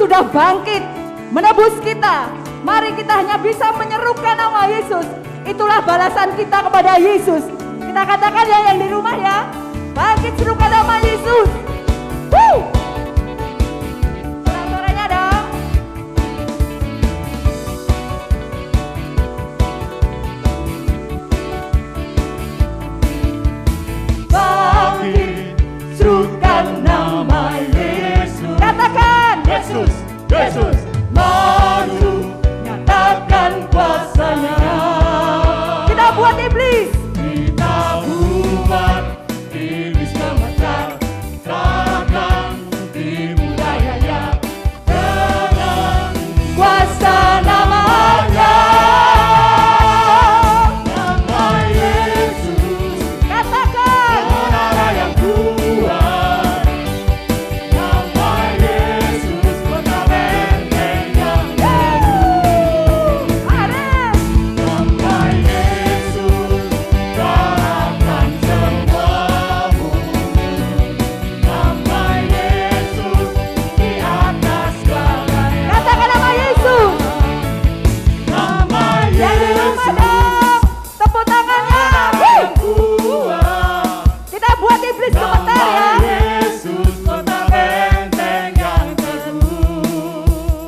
sudah bangkit menebus kita. Mari kita hanya bisa menyerukan nama Yesus. Itulah balasan kita kepada Yesus. Kita katakan ya yang di rumah ya, bangkit serukan nama Yesus. Woo! Suara-suaranya dong. Bangkit serukan nama Yesus. Katakan Yesus, Yesus, maju nyatakan kuasanya. Kita buat iblis. kita buat iblis gemetar, serahkan dibudayanya dengan Kuasa namanya. nama Yesus. Katakan Menara yang kuat, nama Yesus, kota benteng yang teguh. ada. Nama Yesus, kalahkan semua musuh. Nama Yesus, di atas segalanya. Katakan nama Yesus. Nama Yang di rumah Yesus, dong. Tepuk tangannya. menara Wih. yang kuat. Kita buat iblis gemetar ya. Nama Yesus, kota benteng yang teguh.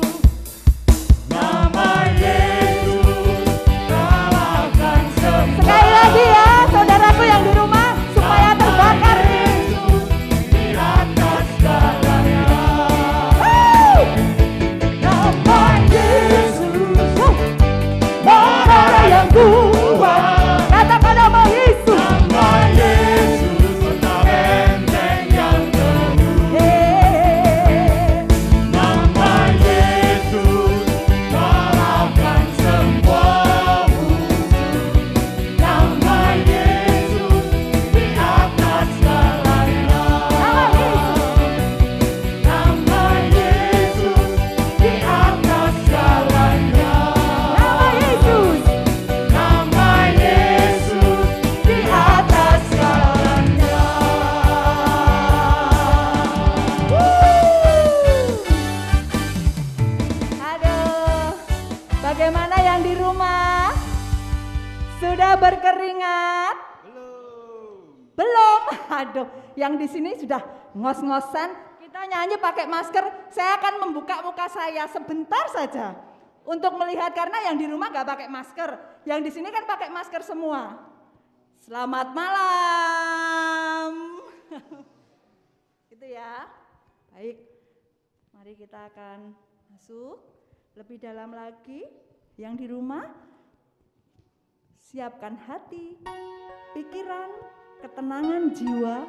Nama Yesus, kalahkan semua. Sekali lagi ya, saudaraku yang di rumah, supaya terbakar nih. Yesus, di atas segalanya. Woo. Nama Yesus, Menara yang kuat. Katakan nama Yesus. nama Yesus, kota benteng yang teguh. Nama Yesus, kalahkan semua musuh. Nama Yesus, di atas segalanya. Nama Yesus, di atas segalanya. Nama Yesus. Nama Yesus, di atas segalanya. Aduh, bagaimana yang di rumah? Sudah berkeringat? Belum. Aduh, yang di sini sudah ngos-ngosan. Kita nyanyi pakai masker. Saya akan membuka muka saya sebentar saja untuk melihat, karena yang di rumah nggak pakai masker. Yang di sini kan pakai masker semua. Selamat malam. Gitu ya. Baik. Mari kita akan masuk lebih dalam lagi. Yang di rumah, siapkan hati, pikiran, ketenangan jiwa.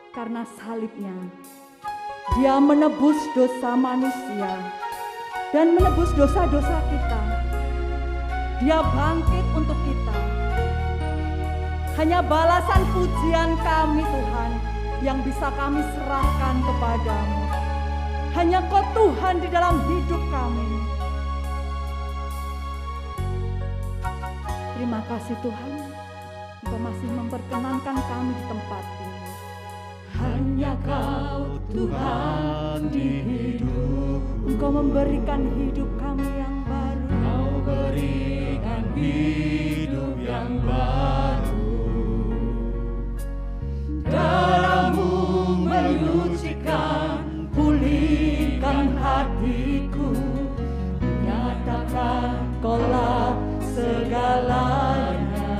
Karena salibnya, dia menebus dosa manusia dan menebus dosa-dosa kita. Dia bangkit untuk kita. Hanya balasan pujian kami Tuhan yang bisa kami serahkan kepadamu. Hanya Kau Tuhan di dalam hidup kami. Terima kasih Tuhan, Engkau masih memperkenankan kami di tempat ini. Hanya Kau Tuhan di hidup, Engkau memberikan hidup kami yang baru. Kau berikan hidup yang baru. Darah-Mu menyucikan, pulihkan hatiku. Nyatakan Kaulah segalanya.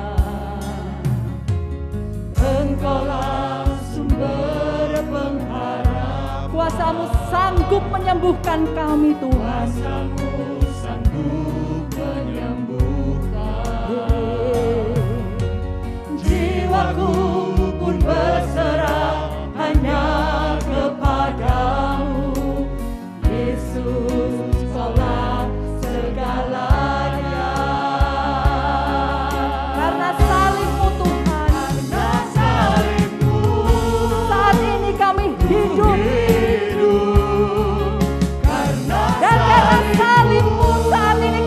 Engkaulah sumber pengharapan. Kuasa-Mu sanggup menyembuhkan kami Tuhan. Kuasa-Mu sanggup menyembuhkan. Jiwaku pun berserah hanya kepadamu. Yesus, Kaulah segalanya. Karena salib-Mu Tuhan, Karena salib-Mu saat ini kami hidup. hidup. Karena Dan karena salib-Mu saat ini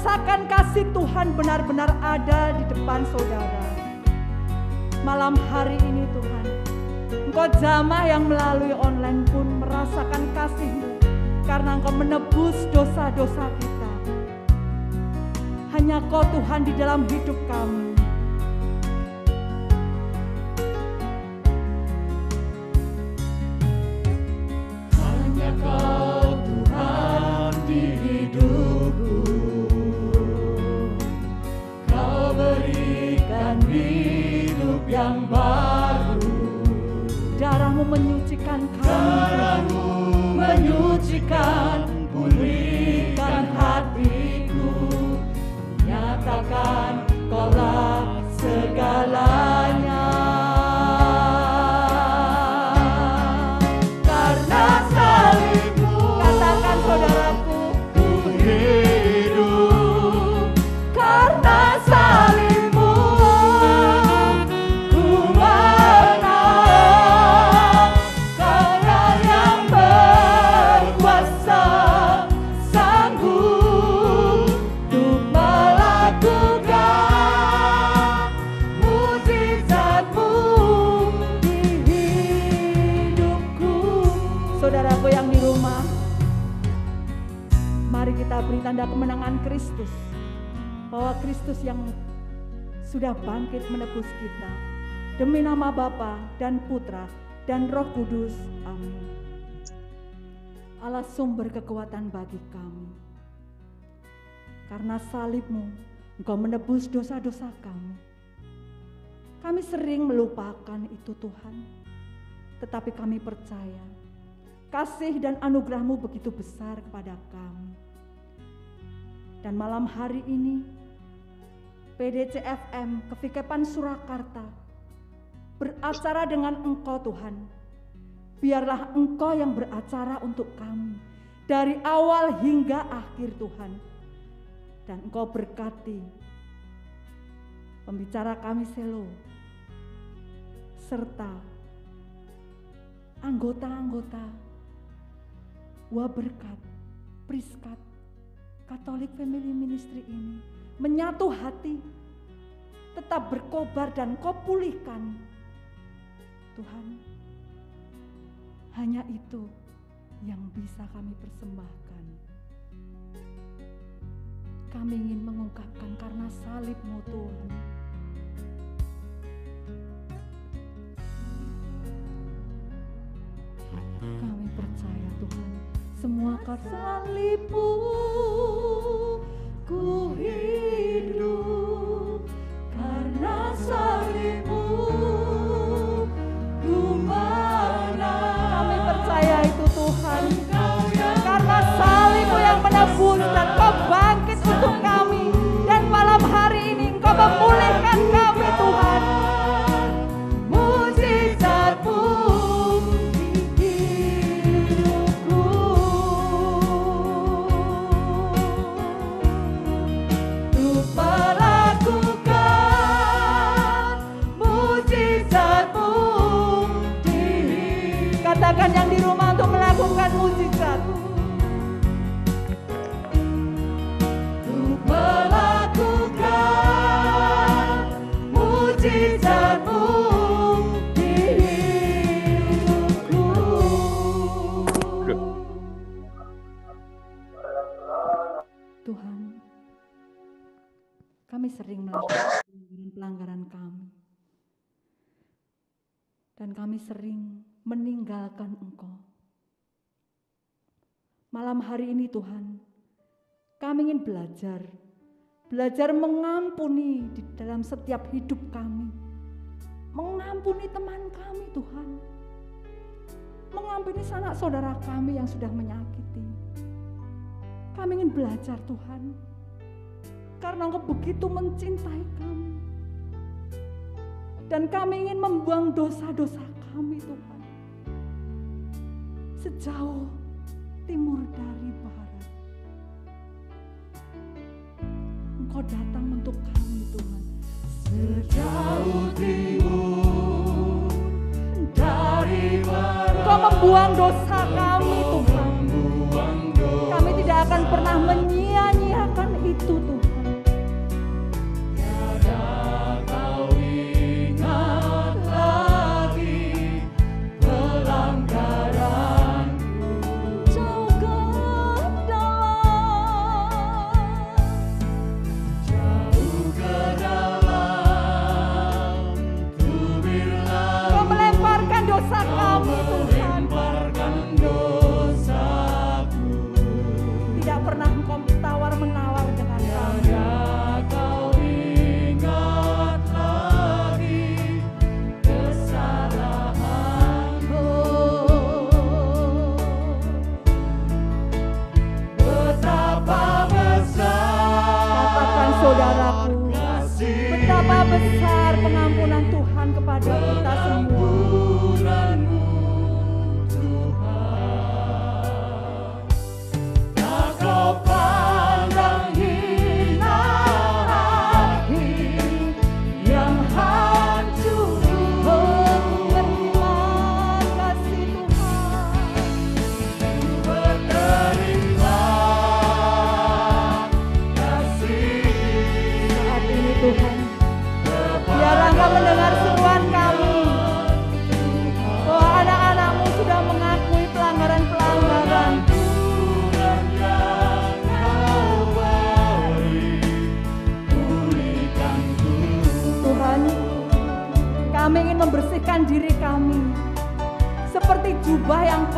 merasakan kasih Tuhan benar-benar ada di depan saudara. Malam hari ini Tuhan, Engkau jamah yang melalui online pun merasakan kasih-Mu karena Engkau menebus dosa-dosa kita. Hanya Kau Tuhan di dalam hidup kami. Hanya Kau Tuhan di hidupku. Kau berikan hidup yang baru. Darah-Mu menyucikan kami. Darah-Mu menyucikan, pulihkan hatiku. Nyatakan Kaulah segalanya. Karena salib-Mu, Katakan saudaraku, ku hidup. Karena salib-Mu, ku menang. Kaulah yang berkuasa, sanggup untuk melakukan mujizat-Mu di hidupku. Saudaraku yang di rumah, mari kita beri tanda kemenangan Kristus, bahwa Kristus yang sudah bangkit menebus kita. Demi nama Bapa dan Putra dan Roh Kudus. Amin. Allah sumber kekuatan bagi kami. Karena salib-Mu, Engkau menebus dosa-dosa kami. Kami sering melupakan itu Tuhan. Tetapi kami percaya kasih dan anugerah-Mu begitu besar kepada kami. Dan malam hari ini PDC FM Kevikepan Surakarta beracara dengan Engkau Tuhan. Biarlah Engkau yang beracara untuk kami dari awal hingga akhir Tuhan. Dan Engkau berkati pembicara kami Selo serta anggota-anggota Waberkat, Priskat, Catholic Family Ministry ini menyatu hati, tetap berkobar dan Kau pulihkan Tuhan. Hanya itu yang bisa kami persembahkan. Kami ingin mengungkapkan karena salib-Mu Tuhan. Kami percaya Tuhan, semua karena salib-Mu ku hidup. Karena salib-Mu ku menang. Kami percaya itu Tuhan. Karena salib-Mu yang menebus dan Kau bangkit untuk kami. Dan malam hari ini Engkau memulihkan kami Tuhan. Mujizat-Mu di hidupku. Untuk melakukan mujizat-Mu di hidupku. Katakan yang di rumah untuk melakukan mujizat. Melakukan mujizat-Mu di hidupku. Tuhan, kami sering melakukan pelanggaran kami. Dan kami sering meninggalkan Engkau. Malam hari ini Tuhan, kami ingin belajar mengampuni di dalam setiap hidup kami. Mengampuni teman kami Tuhan. Mengampuni sanak saudara kami yang sudah menyakiti. Kami ingin belajar Tuhan. Karena Engkau begitu mencintai kami. Dan kami ingin membuang dosa-dosa kami Tuhan. Sejauh timur dari barat. Engkau datang untuk kami Tuhan. sejauh timur dari barat. Engkau membuang dosa kami Tuhan. Kami tidak akan pernah menyia-nyiakan itu Tuhan.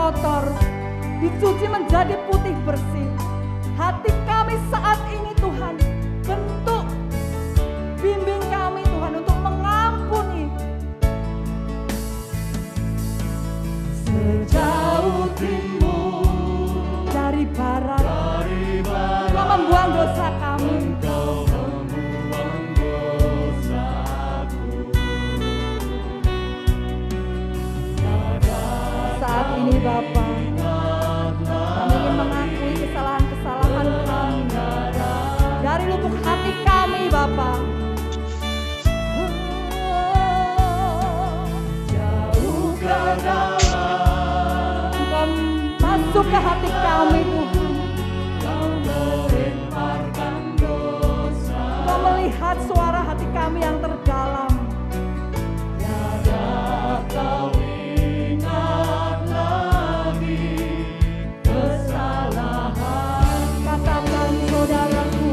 kotor dicuci menjadi putih bersih. Hati kami saat ini Tuhan, bentuk, bimbing kami Tuhan untuk mengampuni. Sejauh timur Dari barat, Engkau membuang dosa kami. Engkau membuang dosaku. Saat ini Bapa, kami ingin mengakui kesalahan-kesalahan kami dari lubuk hati kami Bapa. Jauh ke dalam Engkau masuk ke hati kami Tuhan. Kau melemparkan dosa. Engkau melihat suara hati kami yang terdalam. Tiada kau ingat lagi kesalahan. Katakan saudaraku,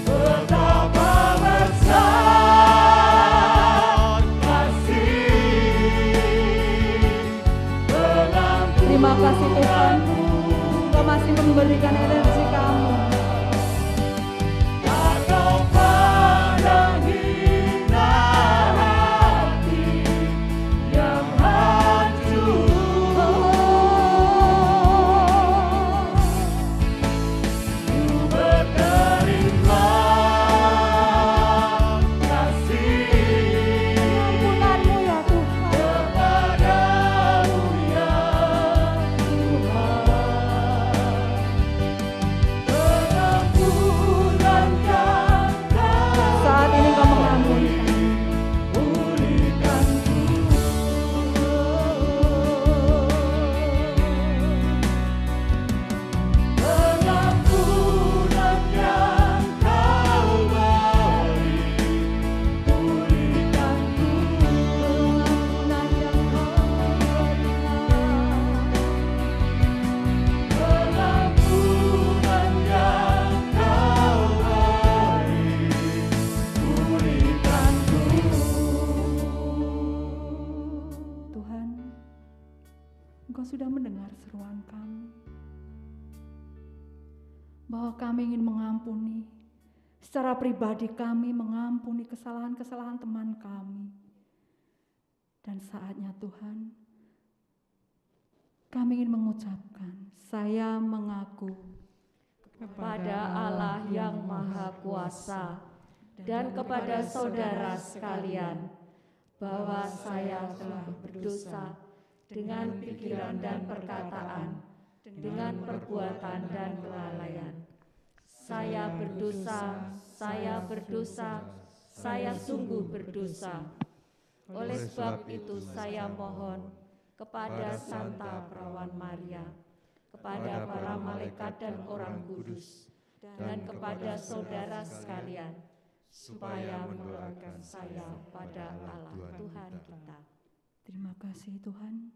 Betapa besar kasih pengampunan. terima kasih Tuhan, Engkau masih memberikan energi kami. Tak kau pandang hina hati yang hancur. Ku berterimlah kasih Ampunanmu ya Tuhan. kepadamu ya Tuhan. Pengampunan yang Saat ini Engkau mengampuni kami. pulihkanku. Pengampunan yang kau beri, pulihkanku. Pengampunan yang Kau berikan. Pengampunan yang kau beri, pulihkanku. Tuhan, Engkau sudah mendengar seruan kami bahwa kami ingin mengampuni secara pribadi, kami mengampuni kesalahan-kesalahan teman kami. Dan saatnya Tuhan, kami ingin mengucapkan, saya mengaku kepada Allah yang Maha Kuasa dan kepada saudara sekalian bahwa saya telah berdosa dengan pikiran dan perkataan, dengan perbuatan dan kelalaian. Saya berdosa, saya sungguh berdosa. Oleh sebab itu saya mohon kepada Santa Perawan Maria, kepada para malaikat dan orang kudus, dan kepada saudara sekalian, supaya mendoakan saya pada Allah Tuhan kita. terima kasih Tuhan.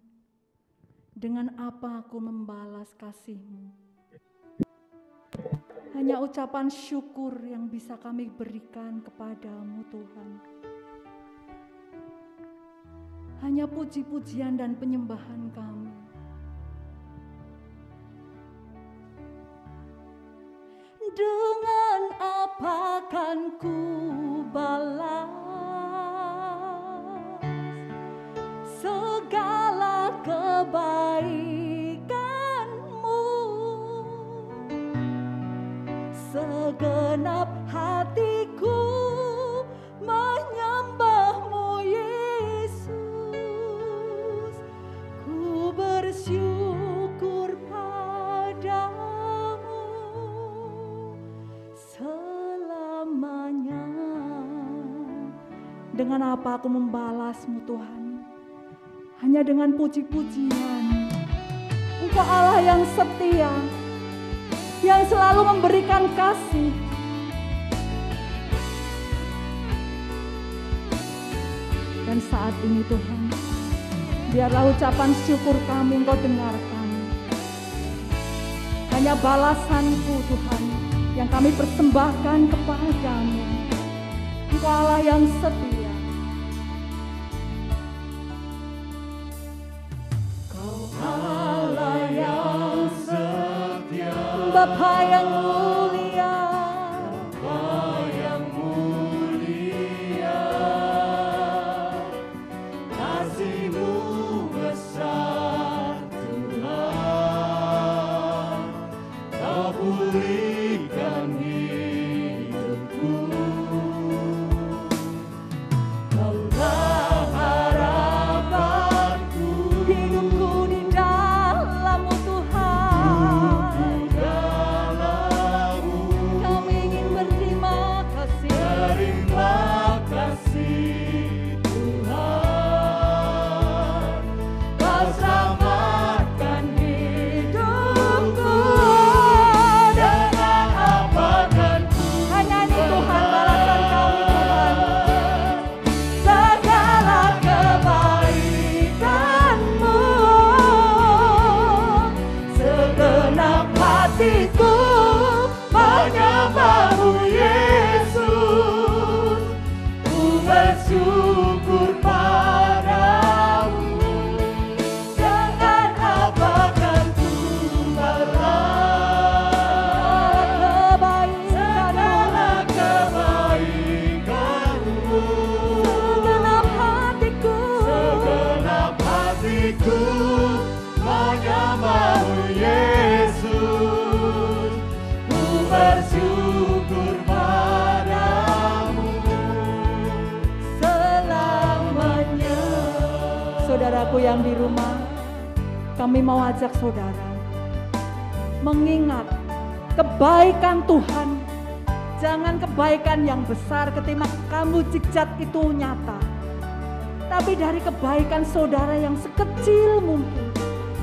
Dengan apa aku membalas kasih-Mu? Hanya ucapan syukur yang bisa kami berikan kepadamu Tuhan. Hanya puji-pujian dan penyembahan kami. Dengan apa kan ku balas segala kebaikan-Mu? Segenap hatiku menyembah-Mu Yesus. Ku bersyukur padamu selamanya. Dengan apa aku membalas-Mu Tuhan? Hanya dengan puji-pujian. Engkau Allah yang setia, yang selalu memberikan kasih. Dan saat ini Tuhan, biarlah ucapan syukur kami Engkau dengarkan. Hanya balasanku Tuhan yang kami persembahkan kepadamu. Engkau Allah yang setia. Bapa yang mulia, yang mulia, kasih-Mu besar Tuhan, Kau pulihkan hidupku. Kaulah harapanku, hidupku di dalam-Mu Tuhan. dalam-Mu Kami ingin berterima kasih. terima kasih Tuhan, Kau selamatkan hidupku. Dengan apa kan ku Hanya ini Tuhan balasan kami Tuhan. segala kebaikan-Mu, segenap hatiku menyembah-Mu Yesus, ku bersyukur padamu. Dengan apa kan ku balas segala kebaikan-Mu, Segenap hatiku, segenap hatiku menyembah-Mu Yesus, ku bersyukur padamu selamanya. saudaraku yang di rumah, kami mau ajak saudara mengingat kebaikan Tuhan. Jangan kebaikan yang besar ketika kamu jejat itu nyata, tapi dari kebaikan saudara yang sekecil mungkin.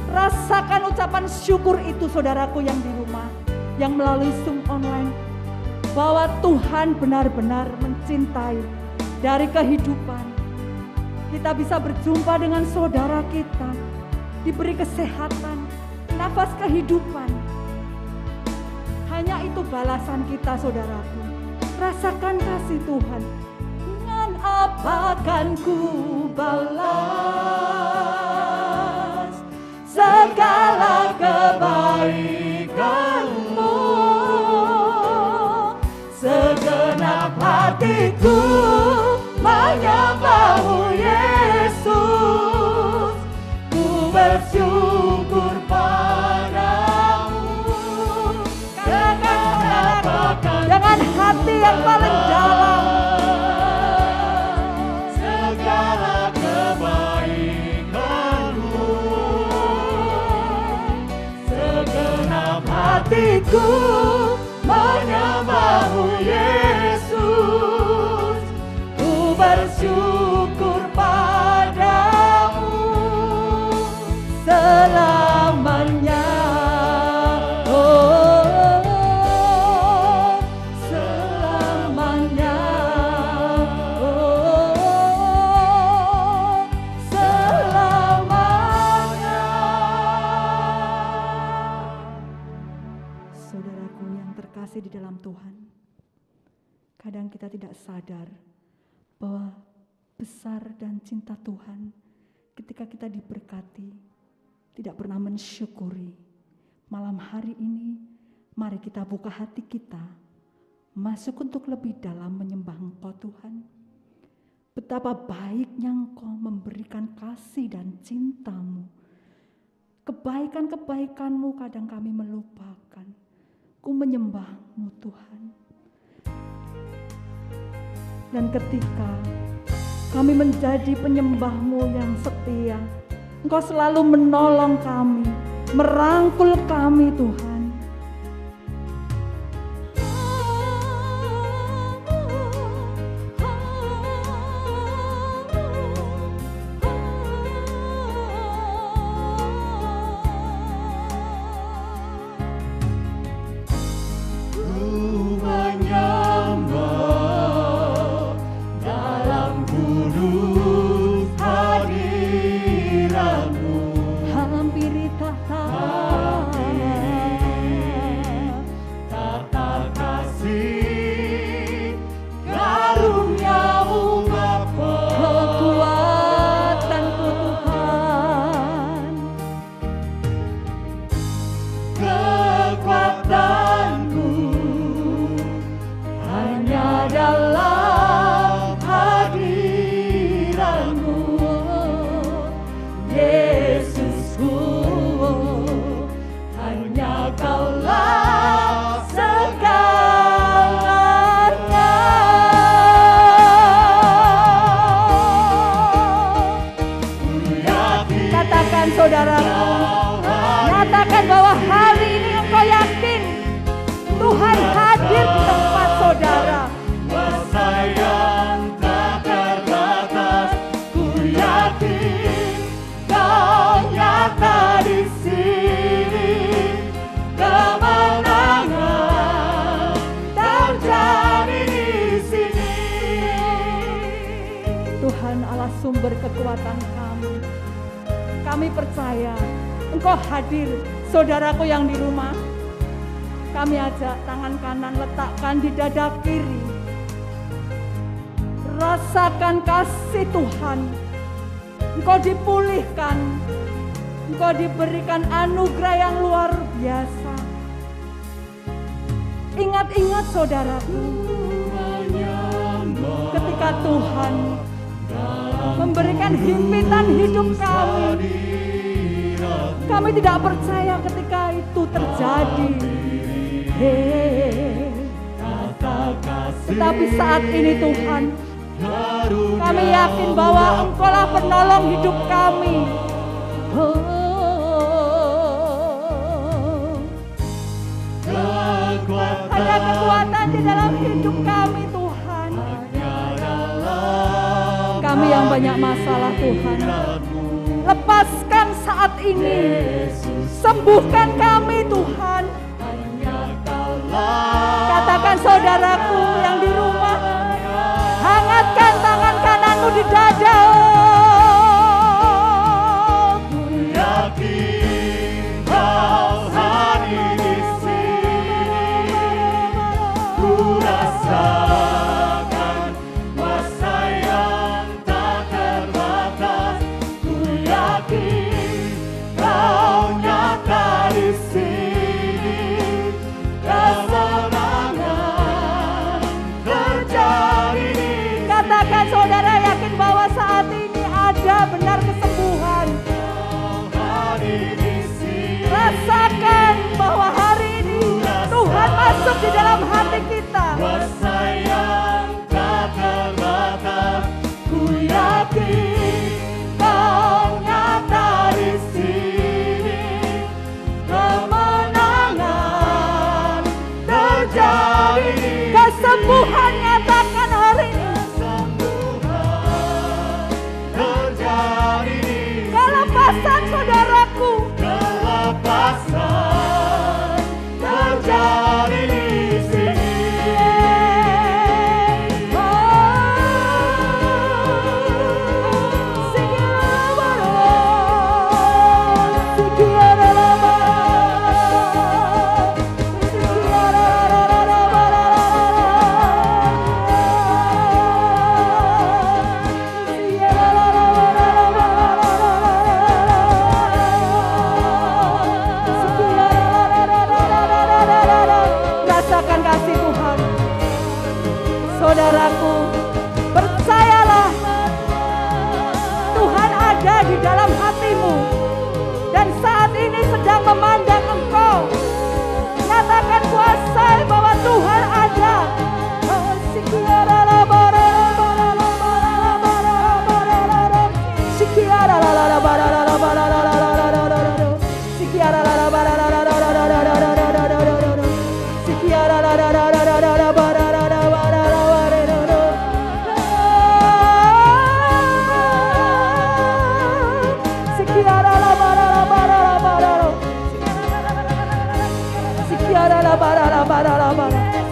Rasakan ucapan syukur itu saudaraku yang di rumah, yang melalui Zoom online, bahwa Tuhan benar-benar mencintai. Dari kehidupan kita bisa berjumpa dengan saudara kita, diberi kesehatan, nafas kehidupan. Hanya itu balasan kita saudaraku. Rasakan kasih Tuhan. Dengan apa kan ku balas segala kebaikan-Mu, segenap hatiku menyembah-Mu Yesus, ku bersyukur padamu. Dengan hati yang paling dalam, segala kebaikan-Mu, segenap hatiku menyembah-Mu Yesus, ku bersyukur padamu selamanya. Selamanya. Selamanya. saudaraku yang terkasih di dalam Tuhan, kadang kita tidak sadar bahwa besar dan cinta Tuhan ketika kita diberkati, tidak pernah mensyukuri. Malam hari ini, mari kita buka hati kita, masuk untuk lebih dalam menyembah Engkau Tuhan. Betapa baiknya Engkau memberikan kasih dan cinta-Mu. Kebaikan-kebaikan-Mu kadang kami melupakan. Ku menyembah-Mu Tuhan. Dan ketika kami menjadi penyembah-Mu yang setia, Engkau selalu menolong kami, merangkul kami Tuhan. Dalam kudus hadirat-Mu, Hampiri tahta Kaulah segalanya. Katakan saudaraku, nyatakan bahwa hari ini engkau yakin Tuhan hadir di tempat saudara. Kuasa yang tak terbatas, ku yakin Kau nyata di sini. Kemenangan terjadi di sini. Tuhan Allah sumber kekuatan kami. Kami percaya Engkau hadir. Saudaraku yang di rumah, kami ajak tangan kanan letakkan di dada kiri. Rasakan kasih Tuhan. Engkau dipulihkan. Engkau diberikan anugerah yang luar biasa. Ingat-ingat saudaraku, ketika Tuhan memberikan himpitan hidup kami tidak percaya ketika itu terjadi. Tetapi saat ini Tuhan, kami yakin bahwa Engkaulah penolong hidup kami. Ada kekuatan di dalam hidup kami Tuhan. Kami yang banyak masalah Tuhan, lepaskan saat ini. Sembuhkan kami Tuhan. Katakan saudaraku yang di rumah, hangatkan tangan kananmu di dada. Ku yakin Kau hadir di sini. Ku rasakan kuasa yang tak terbatas. Ku yakin Kau nyata di sini. Kemenangan terjadi di sini. Katakan saudara yakin bahwa saat ini ada benar kesembuhan. Rasakan bahwa hari ini Tuhan masuk di dalam hati kita. Kuasa yang tak terbatas, ku yakin Kau nyata di sini. Kemenangan terjadi di sini. Kesembuhan nyatakan hari ini. Kesembuhan terjadi di sini. Kelepasan saudaraku. Kelepasan terjadi di sini. Rasakan kasih Tuhan. Saudaraku, percayalah Tuhan ada di dalam hatimu dan saat ini sedang memandang engkau. Nyatakan kuasa bahwa Tuhan ada.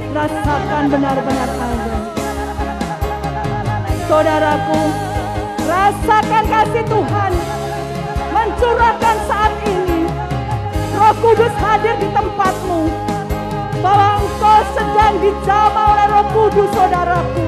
Rasakan benar-benar ada. Saudaraku, rasakan kasih Tuhan mencurahkan saat ini. Roh Kudus hadir di tempatmu, bahwa engkau sedang dijamah oleh Roh Kudus, saudaraku.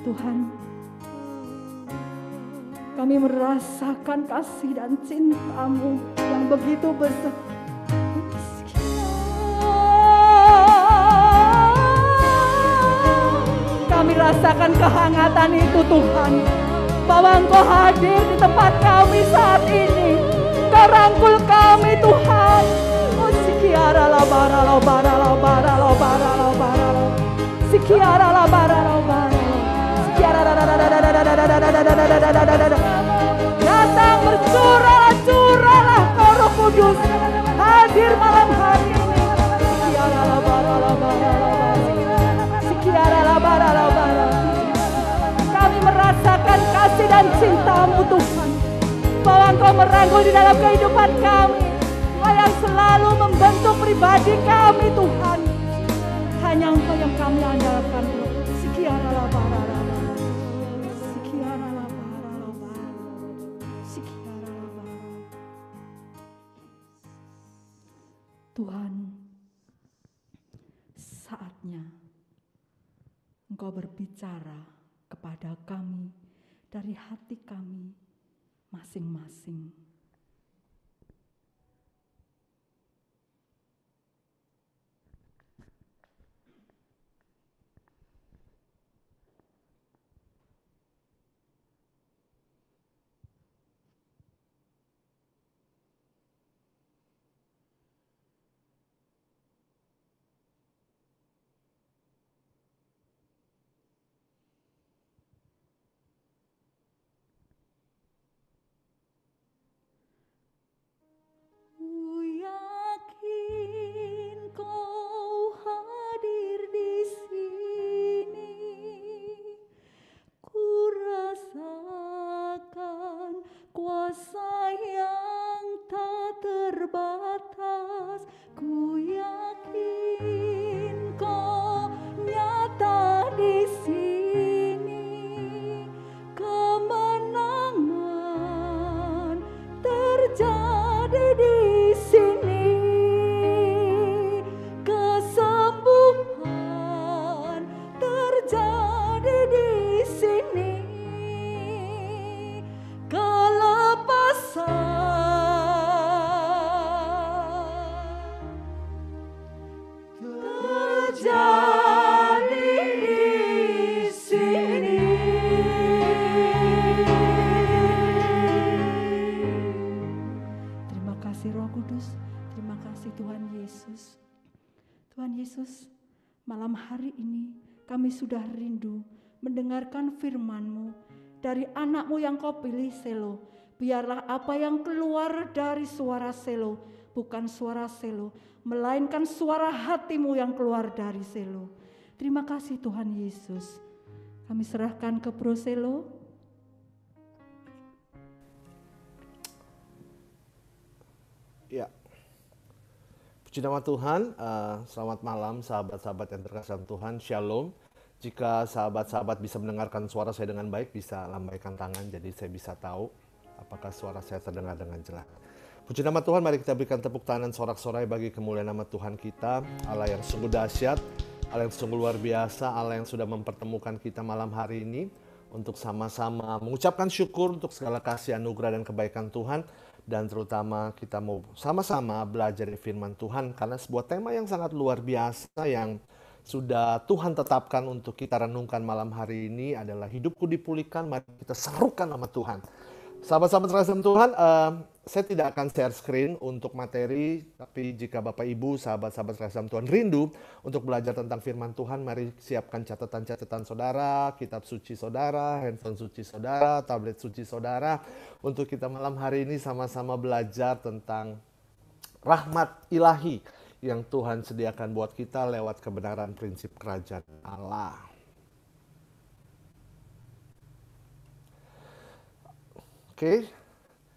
Tuhan, Kami merasakan kasih dan cinta-Mu yang begitu besar. Kami rasakan kehangatan itu Tuhan, bahwa Engkau hadir di tempat kami saat ini. Engkau rangkul kami Tuhan. Oh sikiara la bara la bara la bara la bara la bara la sikiara la bara la bara sikiara datang bercurahlah, curahlah Kau Roh Kudus hadir malam hari ini. Sikiara la bara la bara la bara sikiara la bara la bara. Kami merasakan kasih dan cinta-Mu Tuhan, bahwa Engkau merangkul di dalam kehidupan kami, Engkau yang selalu membentuk pribadi kami Tuhan. Hanya Engkau yang kami andalkan. Sikiara la bara la bara sikiara la bara la bara sikiara la bara. Tuhan, saatnya Engkau berbicara kepada kami dari hati kami masing-masing. Yesus, malam hari ini kami sudah rindu mendengarkan firman-Mu dari anak-Mu yang Kau pilih Selo. Biarlah apa yang keluar dari suara Selo bukan suara Selo, melainkan suara hati-Mu yang keluar dari Selo. Terima kasih Tuhan Yesus. Kami serahkan ke Bro Selo. Ya. Puji nama Tuhan, selamat malam sahabat-sahabat yang terkasih dalam Tuhan, Shalom. Jika sahabat-sahabat bisa mendengarkan suara saya dengan baik, bisa lambaikan tangan jadi saya bisa tahu apakah suara saya terdengar dengan jelas. Puji nama Tuhan, mari kita berikan tepuk tangan sorak-sorai bagi kemuliaan nama Tuhan kita, Allah yang sungguh dahsyat, Allah yang sungguh luar biasa, Allah yang sudah mempertemukan kita malam hari ini untuk sama-sama mengucapkan syukur untuk segala kasih anugerah dan kebaikan Tuhan. Dan terutama kita mau sama-sama belajar dari firman Tuhan karena sebuah tema yang sangat luar biasa yang sudah Tuhan tetapkan untuk kita renungkan malam hari ini adalah hidupku dipulihkan, mari kita serukan nama Tuhan. Sahabat-sahabat terkasih Tuhan, saya tidak akan share screen untuk materi, tapi jika Bapak Ibu, sahabat-sahabat terkasih Tuhan rindu untuk belajar tentang firman Tuhan, mari siapkan catatan-catatan saudara, kitab suci saudara, handphone suci saudara, tablet suci saudara, untuk kita malam hari ini sama-sama belajar tentang rahmat ilahi yang Tuhan sediakan buat kita lewat kebenaran prinsip kerajaan Allah. Oke,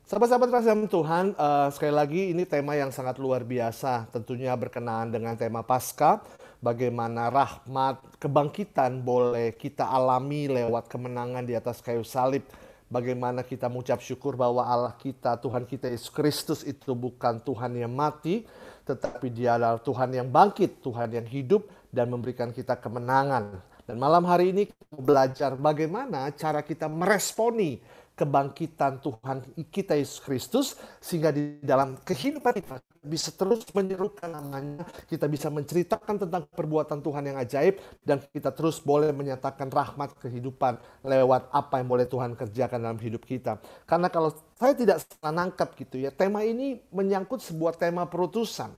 sahabat-sahabat terkasih Tuhan, sekali lagi ini tema yang sangat luar biasa, tentunya berkenaan dengan tema Paskah, bagaimana rahmat kebangkitan boleh kita alami lewat kemenangan di atas kayu salib, bagaimana kita mengucap syukur bahwa Allah kita, Tuhan kita Yesus Kristus itu bukan Tuhan yang mati, tetapi Dia adalah Tuhan yang bangkit, Tuhan yang hidup dan memberikan kita kemenangan. Dan malam hari ini kita belajar bagaimana cara kita meresponi kebangkitan Tuhan kita Yesus Kristus, sehingga di dalam kehidupan kita bisa terus menyerukan namanya, kita bisa menceritakan tentang perbuatan Tuhan yang ajaib, dan kita terus boleh menyatakan rahmat kehidupan lewat apa yang boleh Tuhan kerjakan dalam hidup kita. Karena kalau saya tidak salah nangkap gitu ya, tema ini menyangkut sebuah tema perutusan.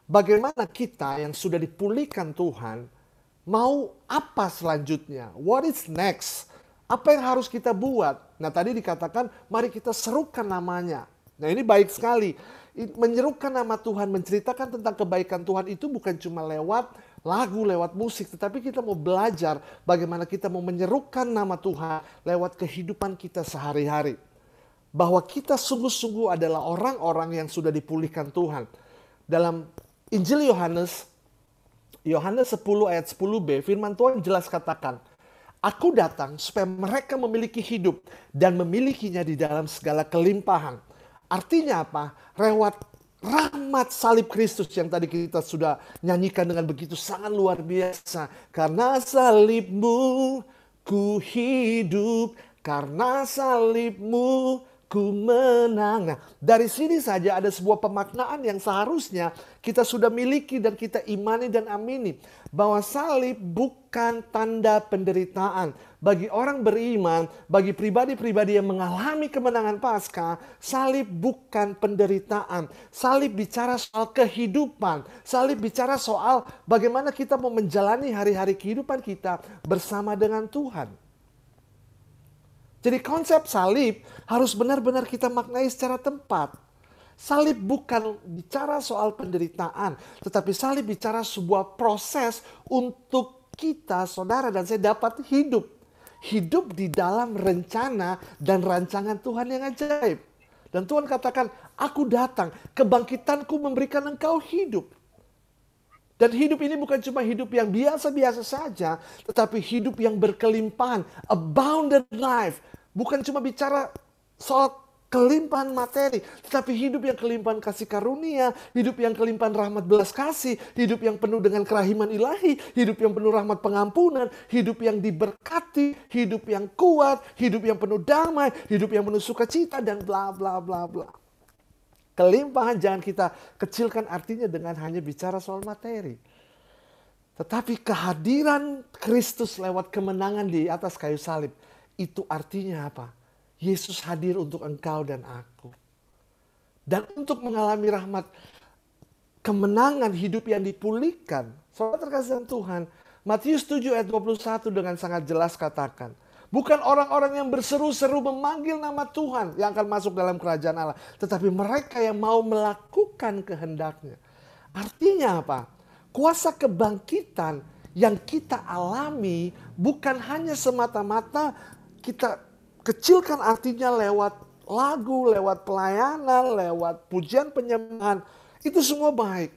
Bagaimana kita yang sudah dipulihkan Tuhan, mau apa selanjutnya? What is next? Apa yang harus kita buat? Nah tadi dikatakan mari kita serukan namanya. Nah ini baik sekali. Menyerukan nama Tuhan, menceritakan tentang kebaikan Tuhan itu bukan cuma lewat lagu, lewat musik. Tetapi kita mau belajar bagaimana kita mau menyerukan nama Tuhan lewat kehidupan kita sehari-hari. Bahwa kita sungguh-sungguh adalah orang-orang yang sudah dipulihkan Tuhan. Dalam Injil Yohanes 10 ayat 10b, firman Tuhan jelas katakan, Aku datang supaya mereka memiliki hidup dan memilikinya di dalam segala kelimpahan. Artinya apa? Lewat rahmat salib Kristus yang tadi kita sudah nyanyikan dengan begitu sangat luar biasa. Karena salibmu ku hidup, karena salibmu ku menang. Nah, dari sini saja ada sebuah pemaknaan yang seharusnya kita sudah miliki dan kita imani dan amini. Bahwa salib bukan tanda penderitaan. Bagi orang beriman, bagi pribadi-pribadi yang mengalami kemenangan Paskah, salib bukan penderitaan. Salib bicara soal kehidupan. Salib bicara soal bagaimana kita mau menjalani hari-hari kehidupan kita bersama dengan Tuhan. Jadi konsep salib harus benar-benar kita maknai secara tepat. Salib bukan bicara soal penderitaan, tetapi salib bicara sebuah proses untuk kita, saudara dan saya, dapat hidup. Hidup di dalam rencana dan rancangan Tuhan yang ajaib. Dan Tuhan katakan, aku datang, kebangkitanku memberikan engkau hidup. Dan hidup ini bukan cuma hidup yang biasa-biasa saja, tetapi hidup yang berkelimpahan, abundant life. Bukan cuma bicara soal kelimpahan materi, tetapi hidup yang kelimpahan kasih karunia, hidup yang kelimpahan rahmat belas kasih, hidup yang penuh dengan kerahiman ilahi, hidup yang penuh rahmat pengampunan, hidup yang diberkati, hidup yang kuat, hidup yang penuh damai, hidup yang penuh sukacita, dan bla bla bla bla. Kelimpahan jangan kita kecilkan artinya dengan hanya bicara soal materi. Tetapi kehadiran Kristus lewat kemenangan di atas kayu salib, itu artinya apa? Yesus hadir untuk engkau dan aku. Dan untuk mengalami rahmat kemenangan hidup yang dipulihkan. Saudara terkasih dalam Tuhan, Matius 7 ayat 21 dengan sangat jelas katakan, bukan orang-orang yang berseru-seru memanggil nama Tuhan yang akan masuk dalam kerajaan Allah, tetapi mereka yang mau melakukan kehendaknya. Artinya apa? Kuasa kebangkitan yang kita alami bukan hanya semata-mata kita kecilkan artinya lewat lagu, lewat pelayanan, lewat pujian penyembahan. Itu semua baik.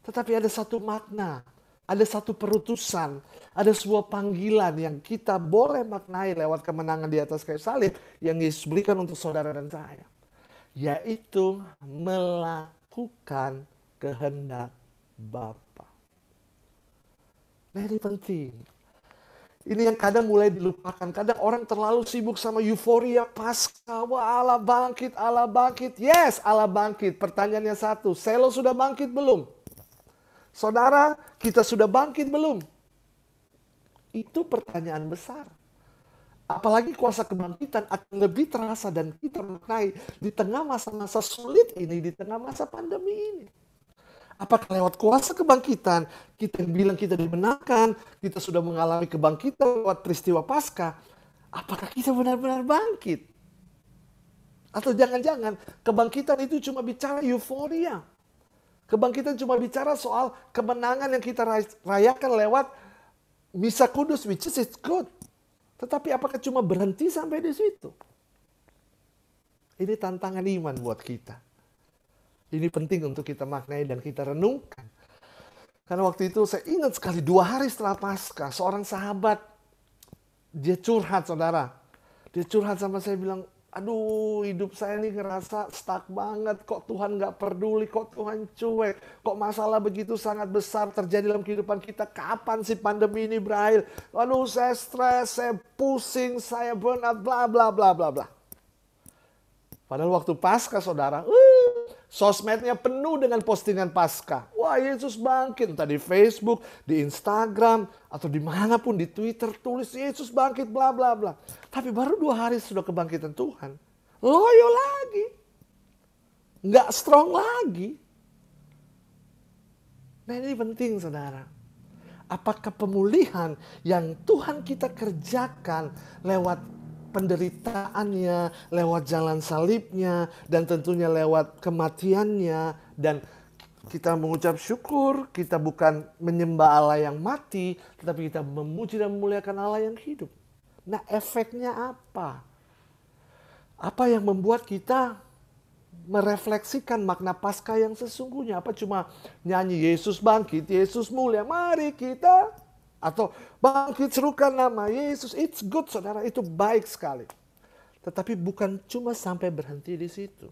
Tetapi ada satu makna, ada satu perutusan, ada sebuah panggilan yang kita boleh maknai lewat kemenangan di atas kayu salib yang Yesus berikan untuk saudara dan saya. Yaitu melakukan kehendak Bapa. Nah ini penting. Ini yang kadang mulai dilupakan. Kadang orang terlalu sibuk sama euforia Paskah. Wah, Allah bangkit, Allah bangkit. Yes, Allah bangkit. Pertanyaannya satu, Selo sudah bangkit belum? Saudara, kita sudah bangkit belum? Itu pertanyaan besar. Apalagi kuasa kebangkitan akan lebih terasa dan kita maknai di tengah masa-masa sulit ini, di tengah masa pandemi ini. Apakah lewat kuasa kebangkitan kita bilang kita dimenangkan, kita sudah mengalami kebangkitan lewat peristiwa Paskah, apakah kita benar-benar bangkit? Atau jangan-jangan kebangkitan itu cuma bicara euforia. Kebangkitan cuma bicara soal kemenangan yang kita rayakan lewat misa kudus, which is good. Tetapi apakah cuma berhenti sampai di situ? Ini tantangan iman buat kita. Ini penting untuk kita maknai dan kita renungkan. Karena waktu itu saya ingat sekali 2 hari setelah Paskah, seorang sahabat, dia curhat saudara. Dia curhat sama saya bilang, aduh hidup saya ini ngerasa stuck banget. Kok Tuhan gak peduli, kok Tuhan cuek. Kok masalah begitu sangat besar terjadi dalam kehidupan kita. Kapan sih pandemi ini berakhir? Aduh saya stres, saya pusing, saya burn out, bla bla bla bla bla. Padahal waktu Paskah saudara, sosmednya penuh dengan postingan Paskah. Wah, Yesus bangkit, entah di Facebook, di Instagram, atau dimanapun, di Twitter, tulis Yesus bangkit, bla bla bla. Tapi baru 2 hari sudah kebangkitan Tuhan, loyo lagi. Nggak strong lagi. Nah ini penting saudara. Apakah pemulihan yang Tuhan kita kerjakan lewat penderitaannya, lewat jalan salibnya, dan tentunya lewat kematiannya, dan kita mengucap syukur, kita bukan menyembah Allah yang mati, tetapi kita memuji dan memuliakan Allah yang hidup. Nah efeknya apa? Apa yang membuat kita merefleksikan makna Paskah yang sesungguhnya? Apa cuma nyanyi Yesus bangkit, Yesus mulia, mari kita, atau bangkit serukan nama Yesus? It's good saudara, itu baik sekali. Tetapi bukan cuma sampai berhenti di situ.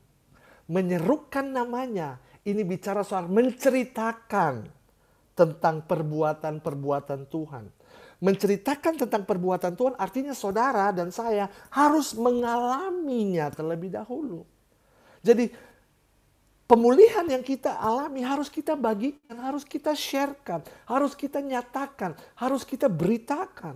Menyerukan namanya, ini bicara soal menceritakan tentang perbuatan-perbuatan Tuhan. Menceritakan tentang perbuatan Tuhan artinya saudara dan saya harus mengalaminya terlebih dahulu. Jadi pemulihan yang kita alami harus kita bagikan, harus kita sharekan, harus kita nyatakan, harus kita beritakan.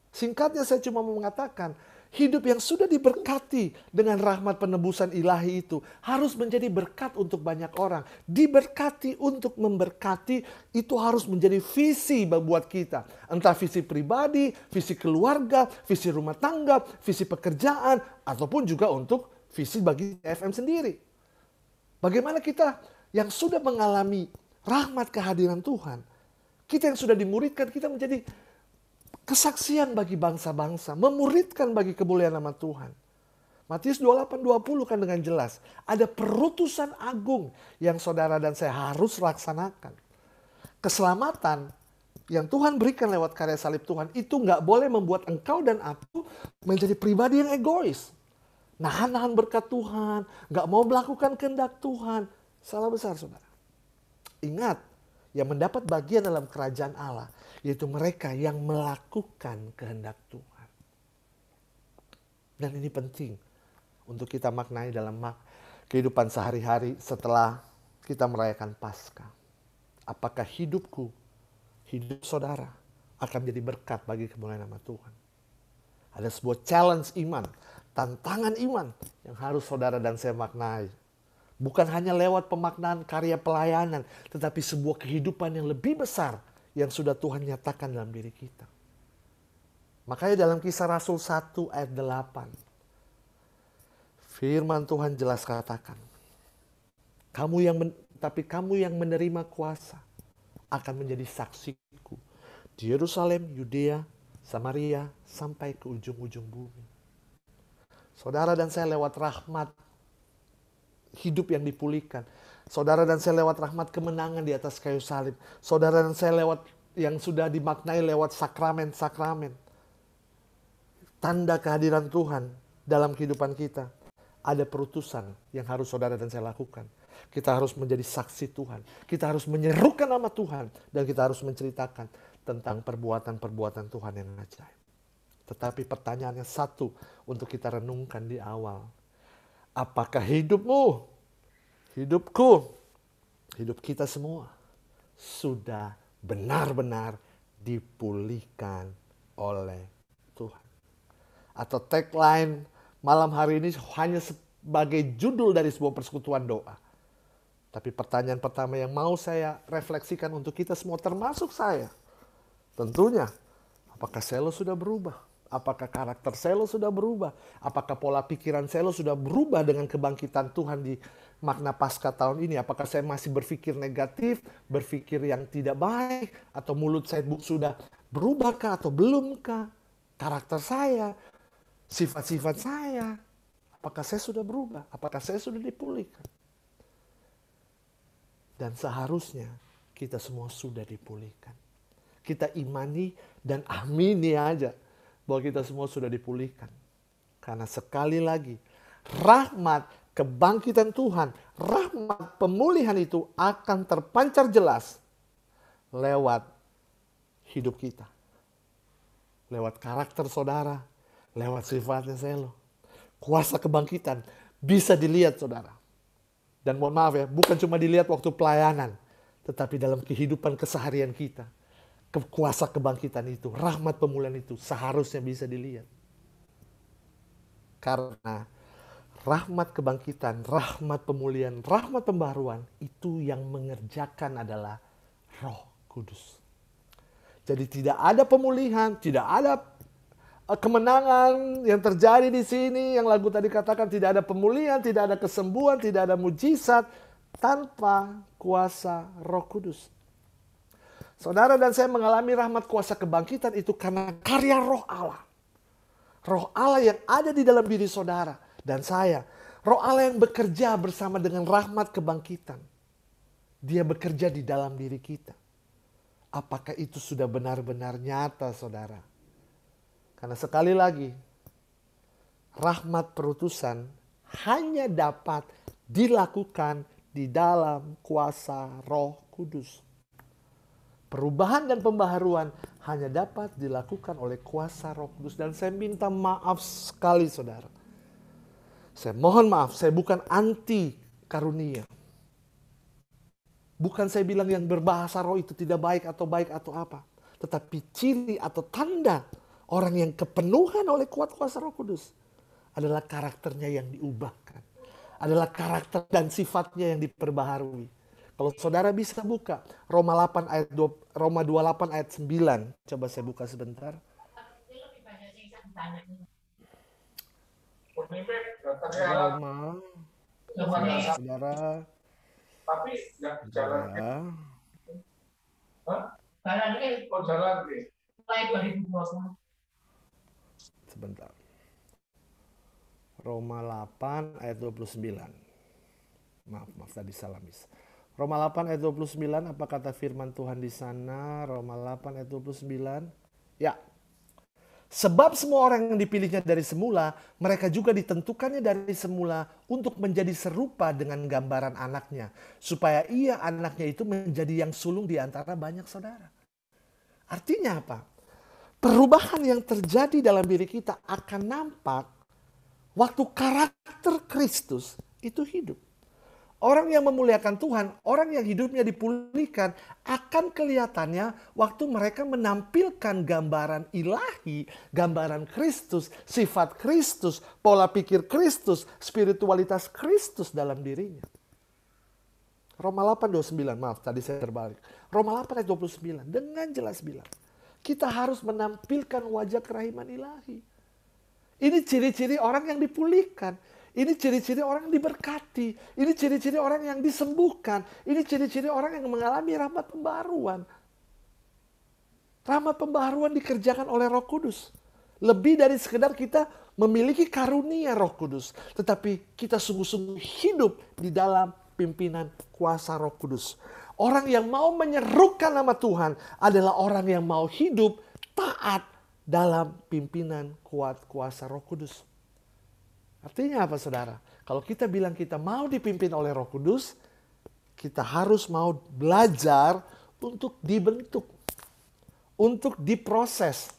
Singkatnya saya cuma mau mengatakan, hidup yang sudah diberkati dengan rahmat penebusan ilahi itu harus menjadi berkat untuk banyak orang. Diberkati untuk memberkati itu harus menjadi visi buat kita. Entah visi pribadi, visi keluarga, visi rumah tangga, visi pekerjaan, ataupun juga untuk visi bagi FM sendiri. Bagaimana kita yang sudah mengalami rahmat kehadiran Tuhan, kita yang sudah dimuridkan, kita menjadi kesaksian bagi bangsa-bangsa, memuridkan bagi kemuliaan nama Tuhan. Matius 28:20 kan dengan jelas, ada perutusan agung yang saudara dan saya harus laksanakan. Keselamatan yang Tuhan berikan lewat karya salib Tuhan itu nggak boleh membuat engkau dan aku menjadi pribadi yang egois. Nahan-nahan berkat Tuhan, gak mau melakukan kehendak Tuhan. Salah besar saudara. Ingat, yang mendapat bagian dalam kerajaan Allah, yaitu mereka yang melakukan kehendak Tuhan. Dan ini penting untuk kita maknai dalam kehidupan sehari-hari setelah kita merayakan Paskah. Apakah hidupku, hidup saudara akan menjadi berkat bagi kemuliaan nama Tuhan? Ada sebuah challenge iman, tantangan iman yang harus saudara dan saya maknai. Bukan hanya lewat pemaknaan karya pelayanan, tetapi sebuah kehidupan yang lebih besar yang sudah Tuhan nyatakan dalam diri kita. Makanya dalam Kisah Rasul 1 ayat 8, firman Tuhan jelas katakan, tapi kamu yang menerima kuasa akan menjadi saksiku di Yerusalem, Yudea, Samaria, sampai ke ujung-ujung bumi. Saudara dan saya lewat rahmat hidup yang dipulihkan. Saudara dan saya lewat rahmat kemenangan di atas kayu salib. Saudara dan saya lewat yang sudah dimaknai lewat sakramen-sakramen. Tanda kehadiran Tuhan dalam kehidupan kita. Ada perutusan yang harus saudara dan saya lakukan. Kita harus menjadi saksi Tuhan. Kita harus menyerukan nama Tuhan. Dan kita harus menceritakan tentang perbuatan-perbuatan Tuhan yang ajaib. Tetapi pertanyaannya satu untuk kita renungkan di awal. Apakah hidupmu, hidupku, hidup kita semua sudah benar-benar dipulihkan oleh Tuhan? Atau tagline malam hari ini hanya sebagai judul dari sebuah persekutuan doa. Tapi pertanyaan pertama yang mau saya refleksikan untuk kita semua termasuk saya. Tentunya, apakah selo sudah berubah? Apakah karakter selo sudah berubah? Apakah pola pikiran selo sudah berubah dengan kebangkitan Tuhan di makna Paskah tahun ini? Apakah saya masih berpikir negatif, berpikir yang tidak baik? Atau mulut saya sudah berubahkah atau belumkah? Karakter saya, sifat-sifat saya, apakah saya sudah berubah? Apakah saya sudah dipulihkan? Dan seharusnya kita semua sudah dipulihkan. Kita imani dan amini aja bahwa kita semua sudah dipulihkan. Karena sekali lagi, rahmat kebangkitan Tuhan, rahmat pemulihan itu akan terpancar jelas lewat hidup kita. Lewat karakter saudara, lewat sifatnya selo. Kuasa kebangkitan bisa dilihat, saudara. Dan mohon maaf ya, bukan cuma dilihat waktu pelayanan, tetapi dalam kehidupan keseharian kita. Kuasa kebangkitan itu, rahmat pemulihan itu seharusnya bisa dilihat. Karena rahmat kebangkitan, rahmat pemulihan, rahmat pembaharuan itu yang mengerjakan adalah Roh Kudus. Jadi tidak ada pemulihan, tidak ada kemenangan yang terjadi di sini, yang lagu tadi katakan tidak ada pemulihan, tidak ada kesembuhan, tidak ada mujizat tanpa kuasa Roh Kudus. Saudara dan saya mengalami rahmat kuasa kebangkitan itu karena karya Roh Allah. Roh Allah yang ada di dalam diri saudara dan saya. Roh Allah yang bekerja bersama dengan rahmat kebangkitan. Dia bekerja di dalam diri kita. Apakah itu sudah benar-benar nyata, saudara? Karena sekali lagi, rahmat perutusan hanya dapat dilakukan di dalam kuasa Roh Kudus. Perubahan dan pembaharuan hanya dapat dilakukan oleh kuasa Roh Kudus. Dan saya minta maaf sekali, saudara. Saya mohon maaf, saya bukan anti karunia. Bukan saya bilang yang berbahasa roh itu tidak baik atau apa. Tetapi ciri atau tanda orang yang kepenuhan oleh kuat kuasa Roh Kudus adalah karakternya yang diubahkan. Adalah karakter dan sifatnya yang diperbaharui. Kalau saudara bisa buka Roma 28 ayat 9. Coba saya buka sebentar. Roma. Saudara. Tapi nggak jalan. Jalan ini kok jalan nih? Mulai 2020. Sebentar. Roma 8 ayat 29. Maaf tadi salah mis. Roma 8 ayat 29, apa kata firman Tuhan di sana? Roma 8 ayat 29. Ya. Sebab semua orang yang dipilihnya dari semula, mereka juga ditentukannya dari semula untuk menjadi serupa dengan gambaran anaknya. Supaya ia anaknya itu menjadi yang sulung di antara banyak saudara. Artinya apa? Perubahan yang terjadi dalam diri kita akan nampak waktu karakter Kristus itu hidup. Orang yang memuliakan Tuhan, orang yang hidupnya dipulihkan, akan kelihatannya waktu mereka menampilkan gambaran ilahi, gambaran Kristus, sifat Kristus, pola pikir Kristus, spiritualitas Kristus dalam dirinya. Roma 8:29, maaf tadi saya terbalik. Roma 8 ayat 29 dengan jelas bilang, kita harus menampilkan wajah kerahiman ilahi. Ini ciri-ciri orang yang dipulihkan. Ini ciri-ciri orang yang diberkati. Ini ciri-ciri orang yang disembuhkan. Ini ciri-ciri orang yang mengalami rahmat pembaharuan. Rahmat pembaharuan dikerjakan oleh Roh Kudus. Lebih dari sekedar kita memiliki karunia Roh Kudus. Tetapi kita sungguh-sungguh hidup di dalam pimpinan kuasa Roh Kudus. Orang yang mau menyerukan nama Tuhan adalah orang yang mau hidup taat dalam pimpinan kuat kuasa Roh Kudus. Artinya apa, saudara? Kalau kita bilang kita mau dipimpin oleh Roh Kudus, kita harus mau belajar untuk dibentuk, untuk diproses,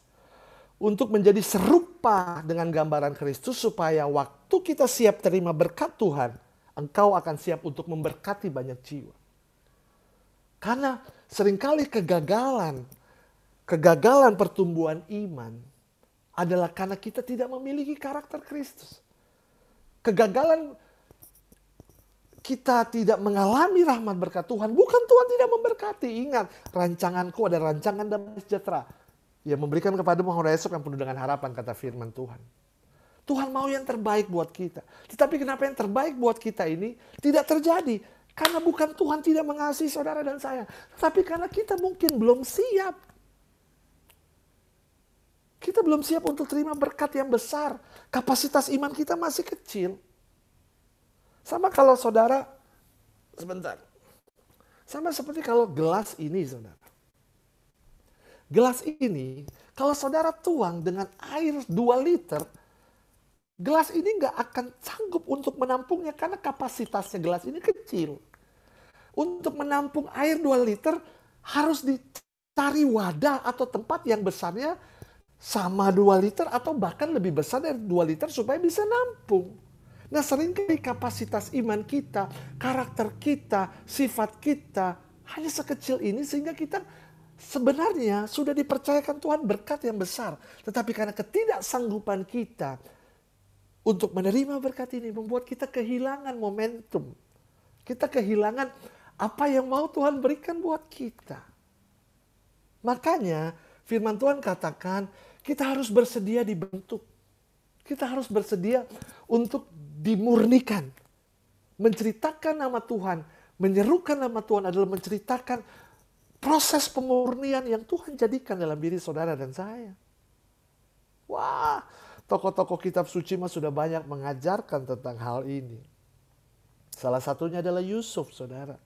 untuk menjadi serupa dengan gambaran Kristus, supaya waktu kita siap terima berkat Tuhan, engkau akan siap untuk memberkati banyak jiwa. Karena seringkali kegagalan pertumbuhan iman adalah karena kita tidak memiliki karakter Kristus. Kegagalan kita tidak mengalami rahmat berkat Tuhan, bukan Tuhan tidak memberkati. Ingat, rancanganku ada rancangan damai sejahtera yang memberikan kepadamu hari esok yang penuh dengan harapan, kata firman Tuhan. Tuhan mau yang terbaik buat kita. Tetapi kenapa yang terbaik buat kita ini tidak terjadi? Karena bukan Tuhan tidak mengasihi saudara dan saya, tapi karena kita mungkin belum siap. Kita belum siap untuk terima berkat yang besar. Kapasitas iman kita masih kecil. Sama kalau saudara, sebentar. Sama seperti kalau gelas ini, saudara. Gelas ini, kalau saudara tuang dengan air 2 liter, gelas ini nggak akan sanggup untuk menampungnya karena kapasitasnya gelas ini kecil. Untuk menampung air 2 liter harus dicari wadah atau tempat yang besarnya sama 2 liter atau bahkan lebih besar dari 2 liter supaya bisa nampung. Nah, seringkali kapasitas iman kita, karakter kita, sifat kita hanya sekecil ini sehingga kita sebenarnya sudah dipercayakan Tuhan berkat yang besar. Tetapi karena ketidaksanggupan kita untuk menerima berkat ini membuat kita kehilangan momentum. Kita kehilangan apa yang mau Tuhan berikan buat kita. Makanya firman Tuhan katakan kita harus bersedia dibentuk. Kita harus bersedia untuk dimurnikan. Menceritakan nama Tuhan, menyerukan nama Tuhan adalah menceritakan proses pemurnian yang Tuhan jadikan dalam diri saudara dan saya. Wah, tokoh-tokoh kitab suci mah sudah banyak mengajarkan tentang hal ini. Salah satunya adalah Yusuf, saudara.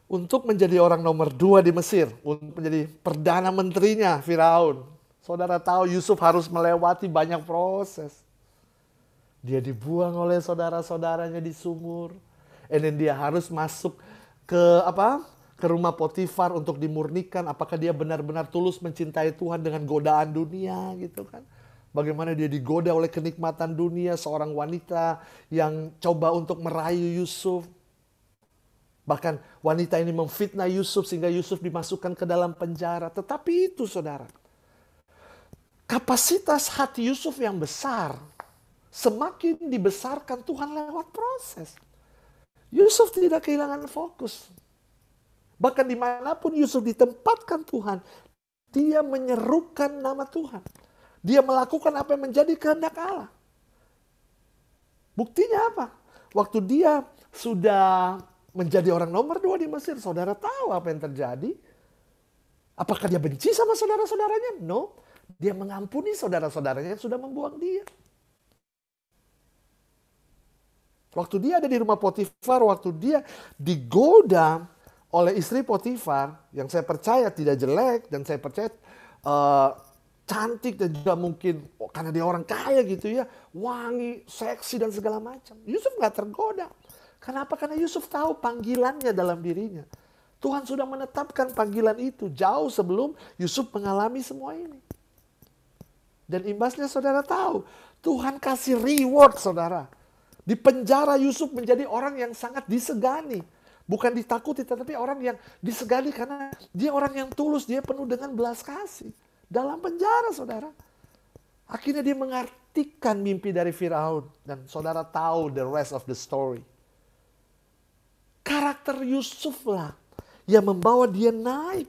Untuk menjadi orang nomor 2 di Mesir, untuk menjadi perdana menterinya Firaun. Saudara tahu Yusuf harus melewati banyak proses. Dia dibuang oleh saudara-saudaranya di sumur. And then dia harus masuk ke rumah Potifar untuk dimurnikan. Apakah dia benar-benar tulus mencintai Tuhan dengan godaan dunia gitu kan. Bagaimana dia digoda oleh kenikmatan dunia, seorang wanita yang coba untuk merayu Yusuf. Bahkan wanita ini memfitnah Yusuf sehingga Yusuf dimasukkan ke dalam penjara. Tetapi itu saudara, kapasitas hati Yusuf yang besar semakin dibesarkan Tuhan lewat proses. Yusuf tidak kehilangan fokus. Bahkan dimanapun Yusuf ditempatkan Tuhan, dia menyerukan nama Tuhan. Dia melakukan apa yang menjadi kehendak Allah. Buktinya apa? Waktu dia sudah menjadi orang nomor 2 di Mesir, saudara tahu apa yang terjadi? Apakah dia benci sama saudara-saudaranya? No. Dia mengampuni saudara-saudaranya yang sudah membuang dia. Waktu dia ada di rumah Potifar, waktu dia digoda oleh istri Potifar, yang saya percaya tidak jelek, dan saya percaya cantik dan juga mungkin karena dia orang kaya gitu ya, wangi, seksi dan segala macam. Yusuf gak tergoda. Kenapa? Karena Yusuf tahu panggilannya dalam dirinya. Tuhan sudah menetapkan panggilan itu jauh sebelum Yusuf mengalami semua ini. Dan imbasnya saudara tahu, Tuhan kasih reward saudara. Di penjara Yusuf menjadi orang yang sangat disegani. Bukan ditakuti, tetapi orang yang disegani karena dia orang yang tulus, dia penuh dengan belas kasih. Dalam penjara saudara. Akhirnya dia mengartikan mimpi dari Firaun. Dan saudara tahu the rest of the story. Karakter Yusuf lah yang membawa dia naik.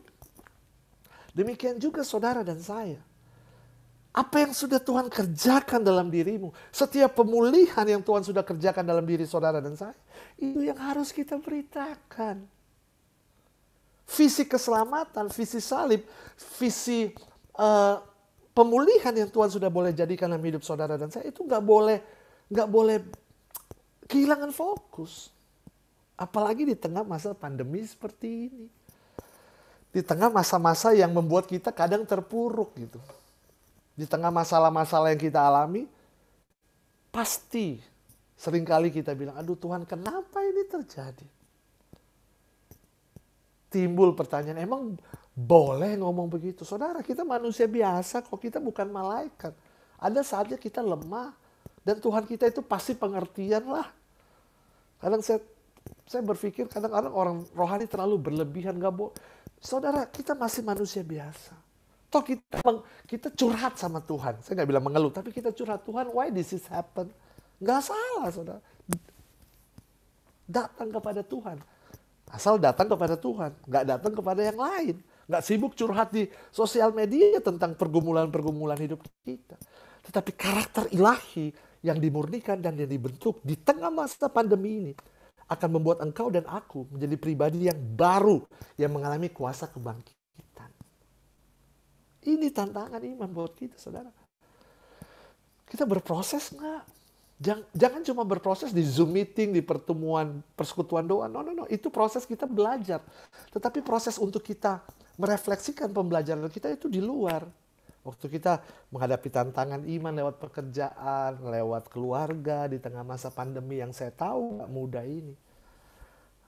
Demikian juga saudara dan saya. Apa yang sudah Tuhan kerjakan dalam dirimu, setiap pemulihan yang Tuhan sudah kerjakan dalam diri saudara dan saya, itu yang harus kita beritakan. Visi keselamatan, visi salib, visi pemulihan yang Tuhan sudah boleh jadikan dalam hidup saudara dan saya, itu nggak boleh kehilangan fokus. Apalagi di tengah masa pandemi seperti ini. Di tengah masa-masa yang membuat kita kadang terpuruk gitu. Di tengah masalah-masalah yang kita alami, pasti seringkali kita bilang, aduh Tuhan kenapa ini terjadi? Timbul pertanyaan, emang boleh ngomong begitu? Saudara, kita manusia biasa kok, kita bukan malaikat. Ada saatnya kita lemah, dan Tuhan kita itu pasti pengertian lah. Kadang saya berpikir, kadang-kadang orang rohani terlalu berlebihan. Saudara, kita masih manusia biasa. Toh kita curhat sama Tuhan. Saya nggak bilang mengeluh, tapi kita curhat, Tuhan, why this is happen? Nggak salah, saudara. Datang kepada Tuhan. Asal datang kepada Tuhan. Nggak datang kepada yang lain. Nggak sibuk curhat di sosial media tentang pergumulan-pergumulan hidup kita. Tetapi karakter ilahi yang dimurnikan dan yang dibentuk di tengah masa pandemi ini akan membuat engkau dan aku menjadi pribadi yang baru yang mengalami kuasa kebangkitan. Ini tantangan iman buat kita, saudara. Kita berproses nggak? Jangan cuma berproses di Zoom meeting, di pertemuan persekutuan doa. No. Itu proses kita belajar. Tetapi proses untuk kita merefleksikan pembelajaran kita itu di luar. Waktu kita menghadapi tantangan iman lewat pekerjaan, lewat keluarga, di tengah masa pandemi yang saya tahu nggak mudah ini.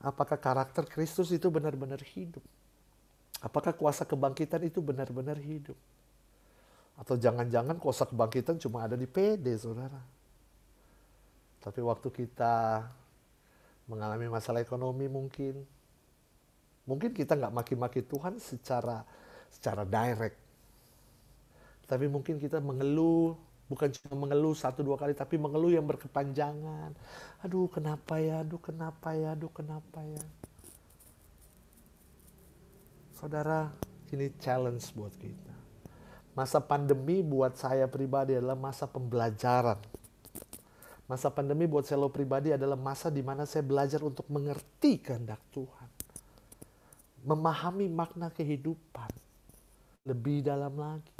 Apakah karakter Kristus itu benar-benar hidup? Apakah kuasa kebangkitan itu benar-benar hidup? Atau jangan-jangan kuasa kebangkitan cuma ada di PD, saudara. Tapi waktu kita mengalami masalah ekonomi mungkin kita nggak maki-maki Tuhan secara direct. Tapi mungkin kita mengeluh, bukan cuma mengeluh 1-2 kali, tapi mengeluh yang berkepanjangan. Aduh kenapa ya, aduh kenapa ya, aduh kenapa ya. Saudara, ini challenge buat kita. Masa pandemi buat saya pribadi adalah masa pembelajaran. Masa pandemi buat saya pribadi adalah masa di mana saya belajar untuk mengerti kehendak Tuhan. Memahami makna kehidupan lebih dalam lagi.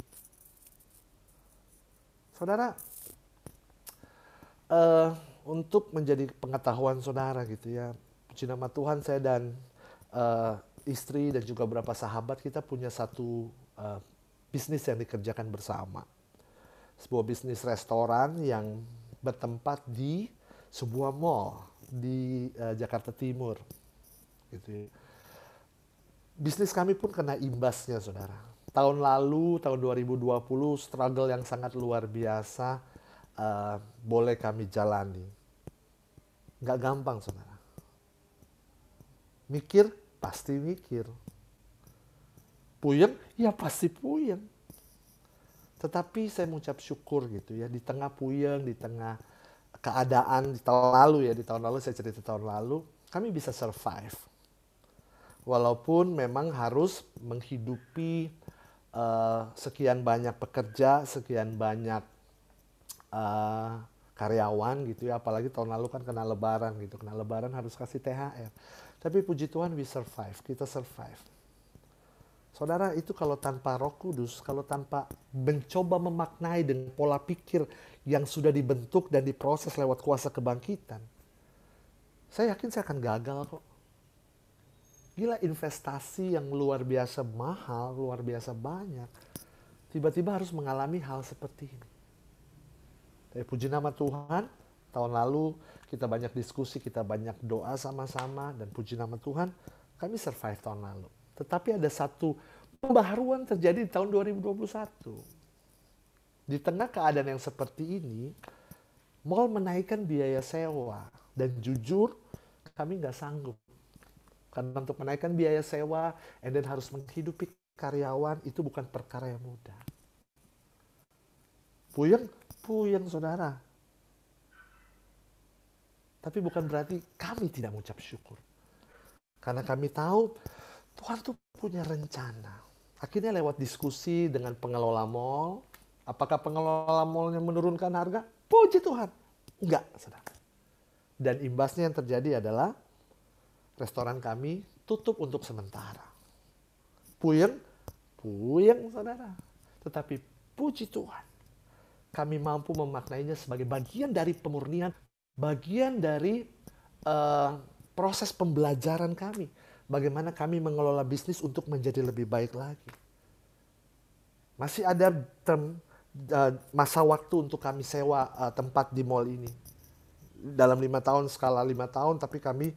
Saudara, untuk menjadi pengetahuan saudara gitu ya, puji nama Tuhan, saya dan istri dan juga beberapa sahabat kita punya satu bisnis yang dikerjakan bersama. Sebuah bisnis restoran yang bertempat di sebuah mall di Jakarta Timur. Gitu ya. Bisnis kami pun kena imbasnya, saudara. Tahun lalu, tahun 2020, struggle yang sangat luar biasa boleh kami jalani. Nggak gampang, saudara. Mikir, pasti mikir. Puyeng, ya pasti puyeng. Tetapi saya mengucap syukur gitu ya, di tengah puyeng, di tengah keadaan di tahun lalu saya cerita tahun lalu, kami bisa survive. Walaupun memang harus menghidupi sekian banyak pekerja, sekian banyak karyawan gitu ya, apalagi tahun lalu kan kena lebaran gitu, kena lebaran harus kasih THR. Tapi puji Tuhan we survive, kita survive. Saudara, itu kalau tanpa Roh Kudus, kalau tanpa mencoba memaknai dengan pola pikir yang sudah dibentuk dan diproses lewat kuasa kebangkitan, saya yakin saya akan gagal kok. Gila, investasi yang luar biasa mahal, luar biasa banyak. Tiba-tiba harus mengalami hal seperti ini. Tapi puji nama Tuhan, tahun lalu kita banyak diskusi, kita banyak doa sama-sama, dan puji nama Tuhan, kami survive tahun lalu. Tetapi ada satu pembaharuan terjadi di tahun 2021. Di tengah keadaan yang seperti ini, mall menaikkan biaya sewa. Dan jujur, kami nggak sanggup. Karena untuk menaikkan biaya sewa, and then harus menghidupi karyawan, itu bukan perkara yang mudah. Puyeng saudara. Tapi bukan berarti kami tidak mengucap syukur. Karena kami tahu Tuhan tuh punya rencana. Akhirnya lewat diskusi dengan pengelola mall, apakah pengelola mallnya menurunkan harga? Puji Tuhan. Enggak, saudara. Dan imbasnya yang terjadi adalah restoran kami tutup untuk sementara. Puyeng saudara. Tetapi puji Tuhan, kami mampu memaknainya sebagai bagian dari pemurnian, bagian dari proses pembelajaran kami. Bagaimana kami mengelola bisnis untuk menjadi lebih baik lagi. Masih ada masa waktu untuk kami sewa tempat di mall ini. Dalam 5 tahun, skala 5 tahun, tapi kami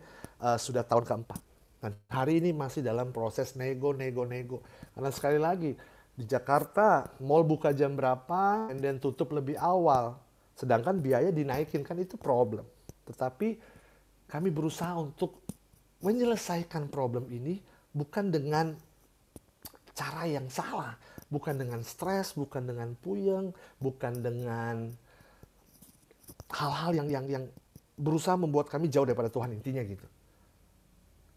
sudah tahun keempat. Dan hari ini masih dalam proses nego. Karena sekali lagi, di Jakarta, mall buka jam berapa, dan tutup lebih awal. Sedangkan biaya dinaikin, kan itu problem. Tetapi kami berusaha untuk menyelesaikan problem ini bukan dengan cara yang salah. Bukan dengan stres, bukan dengan puyeng, bukan dengan hal-hal yang berusaha membuat kami jauh daripada Tuhan, intinya gitu.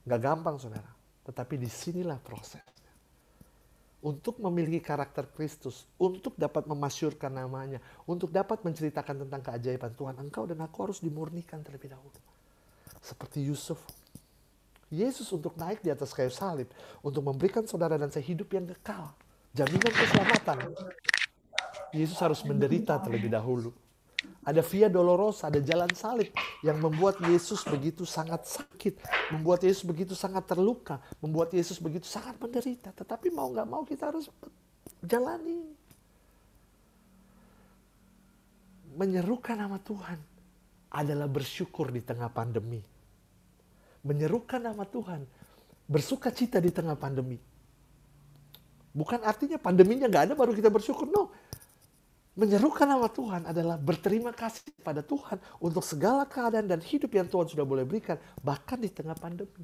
Gak gampang saudara, tetapi disinilah prosesnya. Untuk memiliki karakter Kristus, untuk dapat memasyurkan namanya, untuk dapat menceritakan tentang keajaiban Tuhan, engkau dan aku harus dimurnikan terlebih dahulu. Seperti Yusuf, Yesus untuk naik di atas kayu salib, untuk memberikan saudara dan saya hidup yang kekal, jaminan keselamatan. Yesus harus menderita terlebih dahulu. Ada via dolorosa, ada jalan salib yang membuat Yesus begitu sangat sakit, membuat Yesus begitu sangat terluka, membuat Yesus begitu sangat menderita. Tetapi mau gak mau kita harus jalani. Menyerukan nama Tuhan adalah bersyukur di tengah pandemi. Menyerukan nama Tuhan, bersuka cita di tengah pandemi. Bukan artinya pandeminya gak ada baru kita bersyukur, no. Menyerukan nama Tuhan adalah berterima kasih pada Tuhan untuk segala keadaan dan hidup yang Tuhan sudah boleh berikan, bahkan di tengah pandemi.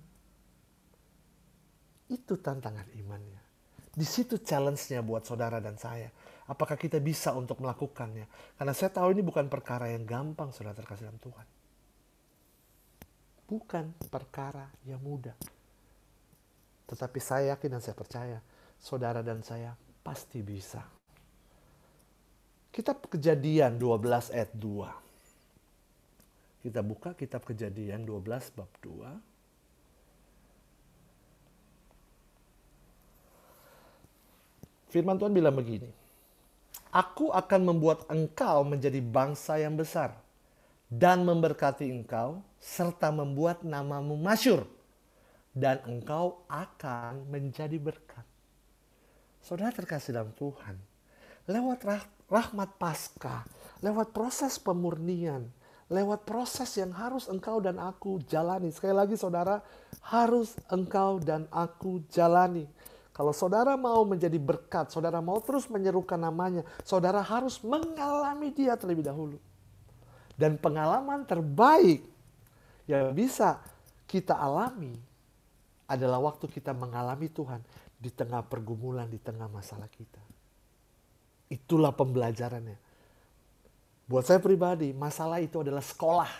Itu tantangan imannya. Di situ challenge-nya buat saudara dan saya. Apakah kita bisa untuk melakukannya? Karena saya tahu ini bukan perkara yang gampang, saudara terkasih dalam Tuhan. Bukan perkara yang mudah. Tetapi saya yakin dan saya percaya, saudara dan saya pasti bisa. Kitab Kejadian 12 ayat 2. Kita buka kitab Kejadian 12 bab 2. Firman Tuhan bilang begini, Aku akan membuat engkau menjadi bangsa yang besar dan memberkati engkau serta membuat namamu masyhur dan engkau akan menjadi berkat. Saudara terkasih dalam Tuhan, lewat rahmat Paskah, lewat proses pemurnian, lewat proses yang harus engkau dan aku jalani. Sekali lagi saudara, harus engkau dan aku jalani. Kalau saudara mau menjadi berkat, saudara mau terus menyerukan namanya, saudara harus mengalami dia terlebih dahulu. Dan pengalaman terbaik yang bisa kita alami adalah waktu kita mengalami Tuhan di tengah pergumulan, di tengah masalah kita. Itulah pembelajarannya. Buat saya pribadi, masalah itu adalah sekolah.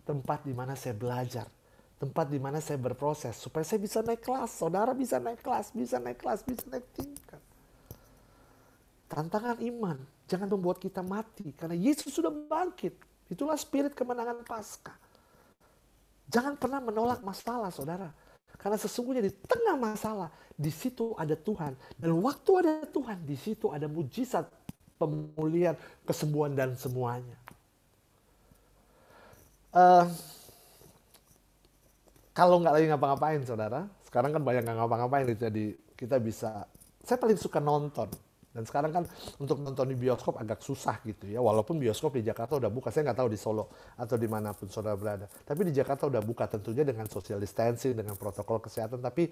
Tempat di mana saya belajar. Tempat di mana saya berproses supaya saya bisa naik kelas. Saudara bisa naik kelas, bisa naik kelas, bisa naik tingkat. Tantangan iman jangan membuat kita mati karena Yesus sudah bangkit. Itulah spirit kemenangan Paskah. Jangan pernah menolak masalah, saudara. Karena sesungguhnya di tengah masalah, di situ ada Tuhan. Dan waktu ada Tuhan, di situ ada mujizat, pemulihan, kesembuhan dan semuanya. Kalau nggak lagi ngapa-ngapain saudara, sekarang kan banyak nggak ngapa-ngapain, jadi kita bisa, saya paling suka nonton. Dan sekarang kan untuk nonton di bioskop agak susah gitu ya, walaupun bioskop di Jakarta udah buka, saya nggak tahu di Solo atau dimanapun saudara berada. Tapi di Jakarta udah buka tentunya dengan social distancing, dengan protokol kesehatan, tapi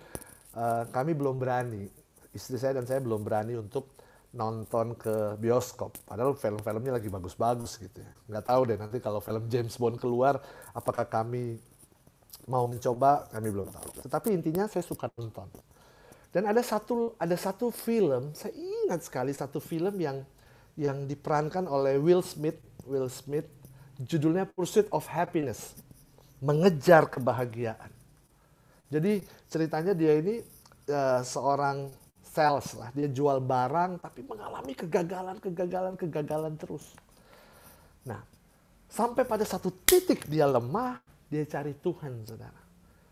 kami belum berani, istri saya dan saya belum berani untuk nonton ke bioskop. Padahal film-filmnya lagi bagus-bagus gitu ya. Nggak tahu deh nanti kalau film James Bond keluar, apakah kami mau mencoba, kami belum tahu. Tetapi intinya saya suka nonton. Dan ada satu film, saya ingat sekali satu film yang diperankan oleh Will Smith, judulnya Pursuit of Happiness, mengejar kebahagiaan. Jadi ceritanya dia ini seorang sales lah, dia jual barang tapi mengalami kegagalan terus. Nah, sampai pada satu titik dia lemah, dia cari Tuhan, saudara.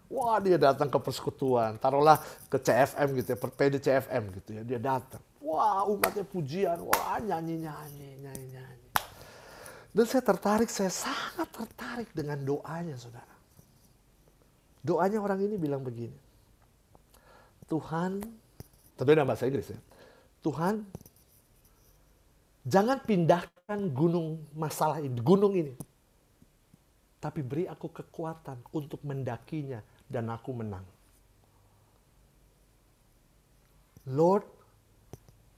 Wah, dia datang ke persekutuan, taruhlah ke CFM gitu ya, PD CFM gitu ya, dia datang. Wah, umatnya pujian, wah nyanyi. Dan saya sangat tertarik dengan doanya, saudara. Doanya orang ini bilang begini, Tuhan, tentunya dalam bahasa Inggris ya, Tuhan, jangan pindahkan gunung ini. Tapi beri aku kekuatan untuk mendakinya dan aku menang. Lord,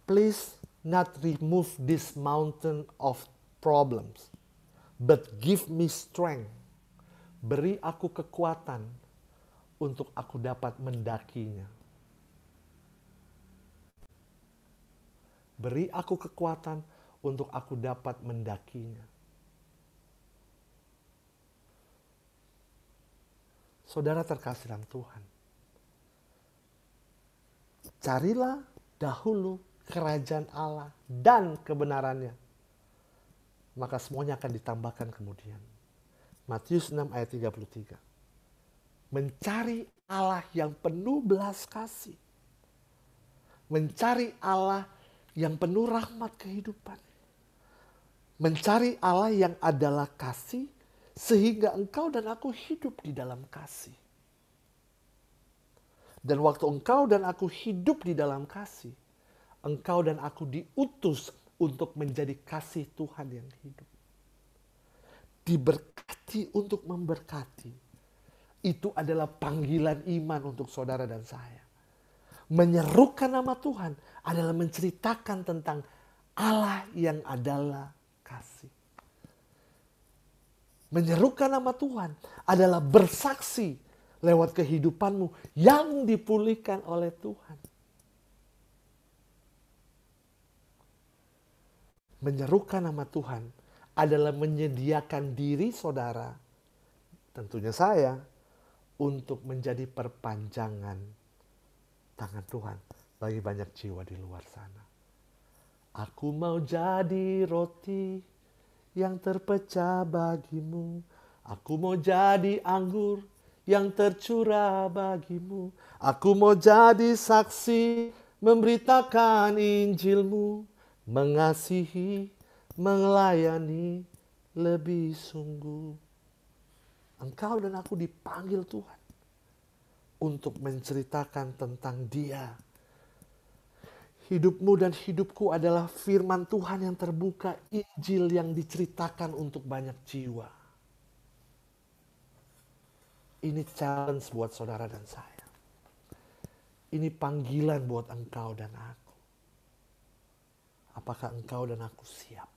please not remove this mountain of problems, but give me strength. Beri aku kekuatan untuk aku dapat mendakinya. Beri aku kekuatan untuk aku dapat mendakinya. Saudara terkasih dalam Tuhan, carilah dahulu kerajaan Allah dan kebenarannya, maka semuanya akan ditambahkan kemudian. Matius 6 ayat 33. Mencari Allah yang penuh belas kasih. Mencari Allah yang penuh rahmat kehidupan. Mencari Allah yang adalah kasih, sehingga engkau dan aku hidup di dalam kasih. Dan waktu engkau dan aku hidup di dalam kasih, engkau dan aku diutus untuk menjadi kasih Tuhan yang hidup. Diberkati untuk memberkati. Itu adalah panggilan iman untuk saudara dan saya. Menyerukan nama Tuhan adalah menceritakan tentang Allah yang adalah kasih. Menyerukan nama Tuhan adalah bersaksi lewat kehidupanmu yang dipulihkan oleh Tuhan. Menyerukan nama Tuhan adalah menyediakan diri saudara, tentunya saya, untuk menjadi perpanjangan tangan Tuhan bagi banyak jiwa di luar sana. Aku mau jadi roti yang terpecah bagimu. Aku mau jadi anggur yang tercurah bagimu. Aku mau jadi saksi memberitakan Injilmu. Mengasihi, melayani lebih sungguh. Engkau dan aku dipanggil Tuhan untuk menceritakan tentang Dia. Hidupmu dan hidupku adalah firman Tuhan yang terbuka, Injil yang diceritakan untuk banyak jiwa. Ini challenge buat saudara dan saya. Ini panggilan buat engkau dan aku. Apakah engkau dan aku siap?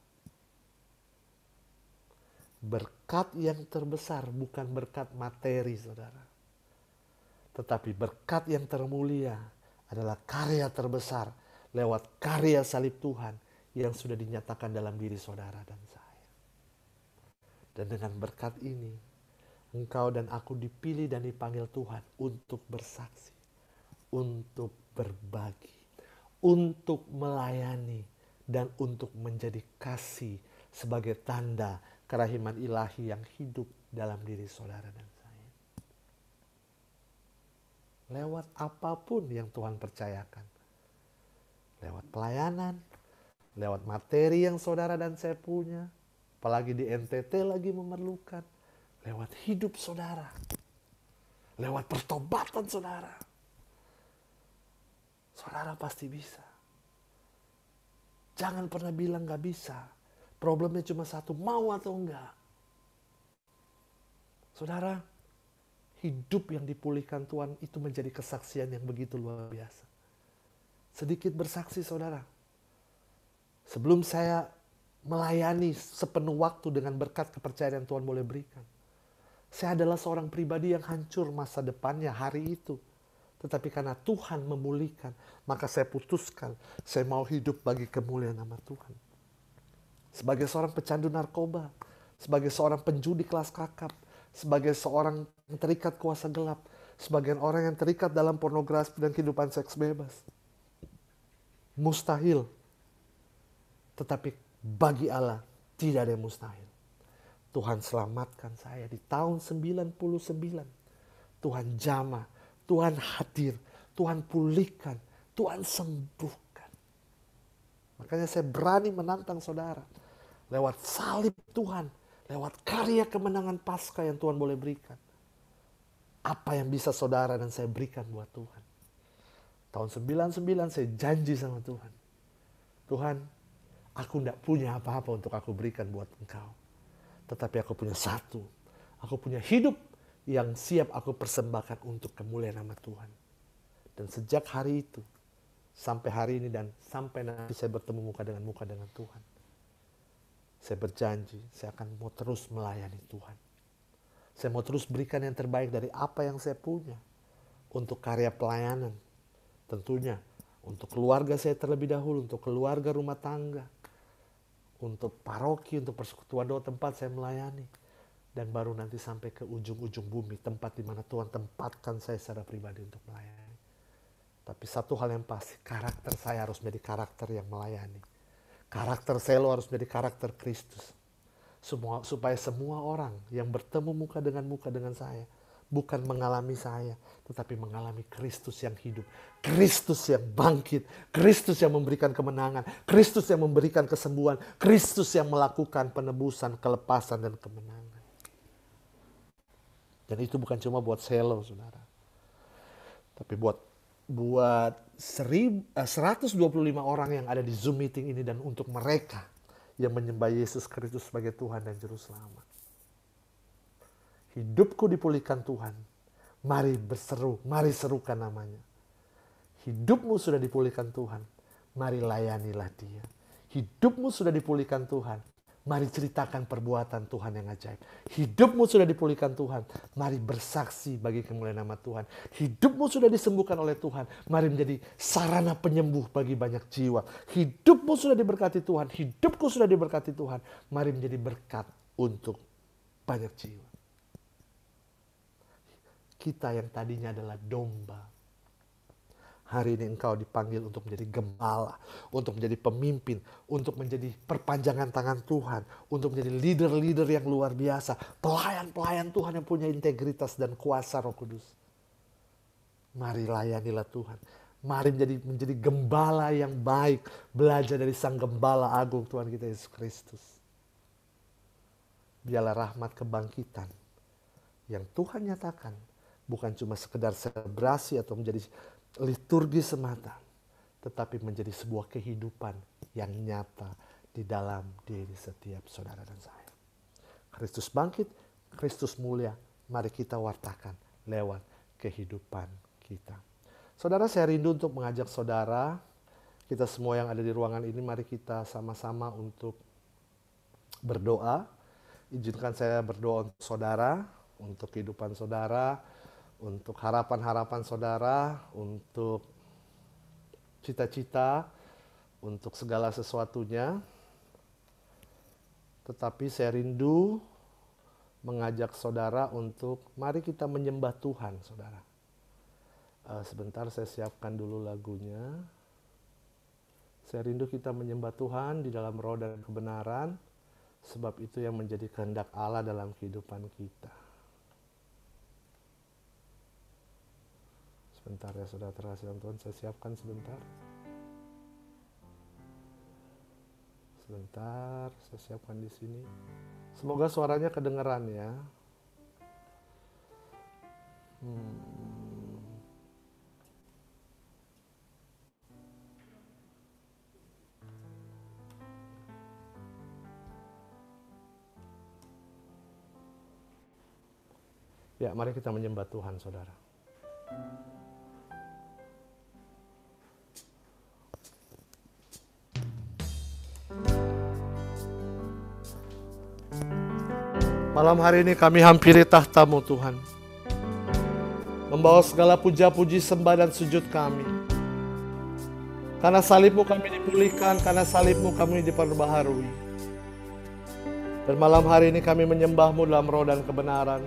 Berkat yang terbesar bukan berkat materi, saudara. Tetapi berkat yang termulia adalah karya terbesar lewat karya salib Tuhan yang sudah dinyatakan dalam diri saudara dan saya. Dan dengan berkat ini, engkau dan aku dipilih dan dipanggil Tuhan untuk bersaksi, untuk berbagi, untuk melayani, dan untuk menjadi kasih sebagai tanda kerahiman ilahi yang hidup dalam diri saudara dan saya. Lewat apapun yang Tuhan percayakan. Lewat pelayanan, lewat materi yang saudara dan saya punya, apalagi di NTT lagi memerlukan, lewat hidup saudara, lewat pertobatan saudara. Saudara pasti bisa. Jangan pernah bilang gak bisa. Problemnya cuma satu, mau atau enggak. Saudara, hidup yang dipulihkan Tuhan itu menjadi kesaksian yang begitu luar biasa. Sedikit bersaksi saudara. Sebelum saya melayani sepenuh waktu dengan berkat kepercayaan yang Tuhan boleh berikan. Saya adalah seorang pribadi yang hancur masa depannya hari itu. Tetapi karena Tuhan memulihkan, maka saya putuskan, saya mau hidup bagi kemuliaan nama Tuhan. Sebagai seorang pecandu narkoba, sebagai seorang penjudi kelas kakap, sebagai seorang yang terikat kuasa gelap, sebagai orang yang terikat dalam pornografi dan kehidupan seks bebas. Mustahil. Tetapi bagi Allah tidak ada yang mustahil. Tuhan selamatkan saya di tahun 99. Tuhan jamah. Tuhan hadir, Tuhan pulihkan, Tuhan sembuhkan. Makanya saya berani menantang saudara. Lewat salib Tuhan, lewat karya kemenangan Paskah yang Tuhan boleh berikan. Apa yang bisa saudara dan saya berikan buat Tuhan. Tahun 99 saya janji sama Tuhan. Tuhan, aku tidak punya apa-apa untuk aku berikan buat engkau. Tetapi aku punya satu. Aku punya hidup yang siap aku persembahkan untuk kemuliaan nama Tuhan. Dan sejak hari itu, sampai hari ini dan sampai nanti saya bertemu muka dengan Tuhan. Saya berjanji, saya akan mau terus melayani Tuhan. Saya mau terus berikan yang terbaik dari apa yang saya punya. Untuk karya pelayanan. Tentunya, untuk keluarga saya terlebih dahulu, untuk keluarga rumah tangga. Untuk paroki, untuk persekutuan doa tempat saya melayani. Dan baru nanti sampai ke ujung-ujung bumi, tempat di mana Tuhan tempatkan saya secara pribadi untuk melayani. Tapi satu hal yang pasti, karakter saya harus menjadi karakter yang melayani. Karakter saya harus menjadi karakter Kristus. Supaya semua orang yang bertemu muka dengan saya, bukan mengalami saya, tetapi mengalami Kristus yang hidup. Kristus yang bangkit. Kristus yang memberikan kemenangan. Kristus yang memberikan kesembuhan. Kristus yang melakukan penebusan, kelepasan, dan kemenangan. Dan itu bukan cuma buat selo, saudara. Tapi buat 125 orang yang ada di Zoom meeting ini dan untuk mereka yang menyembah Yesus Kristus sebagai Tuhan dan Juru Selamat. Hidupku dipulihkan Tuhan. Mari berseru, mari serukan namanya. Hidupmu sudah dipulihkan Tuhan. Mari layanilah Dia. Hidupmu sudah dipulihkan Tuhan. Mari ceritakan perbuatan Tuhan yang ajaib. Hidupmu sudah dipulihkan Tuhan. Mari bersaksi bagi kemuliaan nama Tuhan. Hidupmu sudah disembuhkan oleh Tuhan. Mari menjadi sarana penyembuh bagi banyak jiwa. Hidupmu sudah diberkati Tuhan. Hidupku sudah diberkati Tuhan. Mari menjadi berkat untuk banyak jiwa. Kita yang tadinya adalah domba, hari ini engkau dipanggil untuk menjadi gembala, untuk menjadi pemimpin, untuk menjadi perpanjangan tangan Tuhan, untuk menjadi leader-leader yang luar biasa, pelayan-pelayan Tuhan yang punya integritas dan kuasa Roh Kudus. Mari layanilah Tuhan. Mari menjadi gembala yang baik, belajar dari Sang Gembala Agung Tuhan kita Yesus Kristus. Biarlah rahmat kebangkitan yang Tuhan nyatakan bukan cuma sekedar selebrasi atau menjadi liturgi semata, tetapi menjadi sebuah kehidupan yang nyata di dalam diri setiap saudara dan saya. Kristus bangkit, Kristus mulia, mari kita wartakan lewat kehidupan kita. Saudara, saya rindu untuk mengajak saudara, kita semua yang ada di ruangan ini, mari kita sama-sama untuk berdoa. Izinkan saya berdoa untuk saudara, untuk kehidupan saudara, untuk harapan-harapan saudara, untuk cita-cita, untuk segala sesuatunya. Tetapi saya rindu mengajak saudara untuk mari kita menyembah Tuhan, saudara. Sebentar saya siapkan dulu lagunya. Saya rindu kita menyembah Tuhan di dalam roh dan kebenaran, sebab itu yang menjadi kehendak Allah dalam kehidupan kita. Sebentar ya saudara terkasih dalam Tuhan, saya siapkan sebentar. Sebentar, saya siapkan di sini. Semoga suaranya kedengeran ya. Ya, mari kita menyembah Tuhan, saudara. Malam hari ini kami hampiri tahta-Mu Tuhan, membawa segala puja-puji, sembah dan sujud kami. Karena salib-Mu kami dipulihkan, karena salib-Mu kami diperbaharui. Dan malam hari ini kami menyembah-Mu dalam roh dan kebenaran,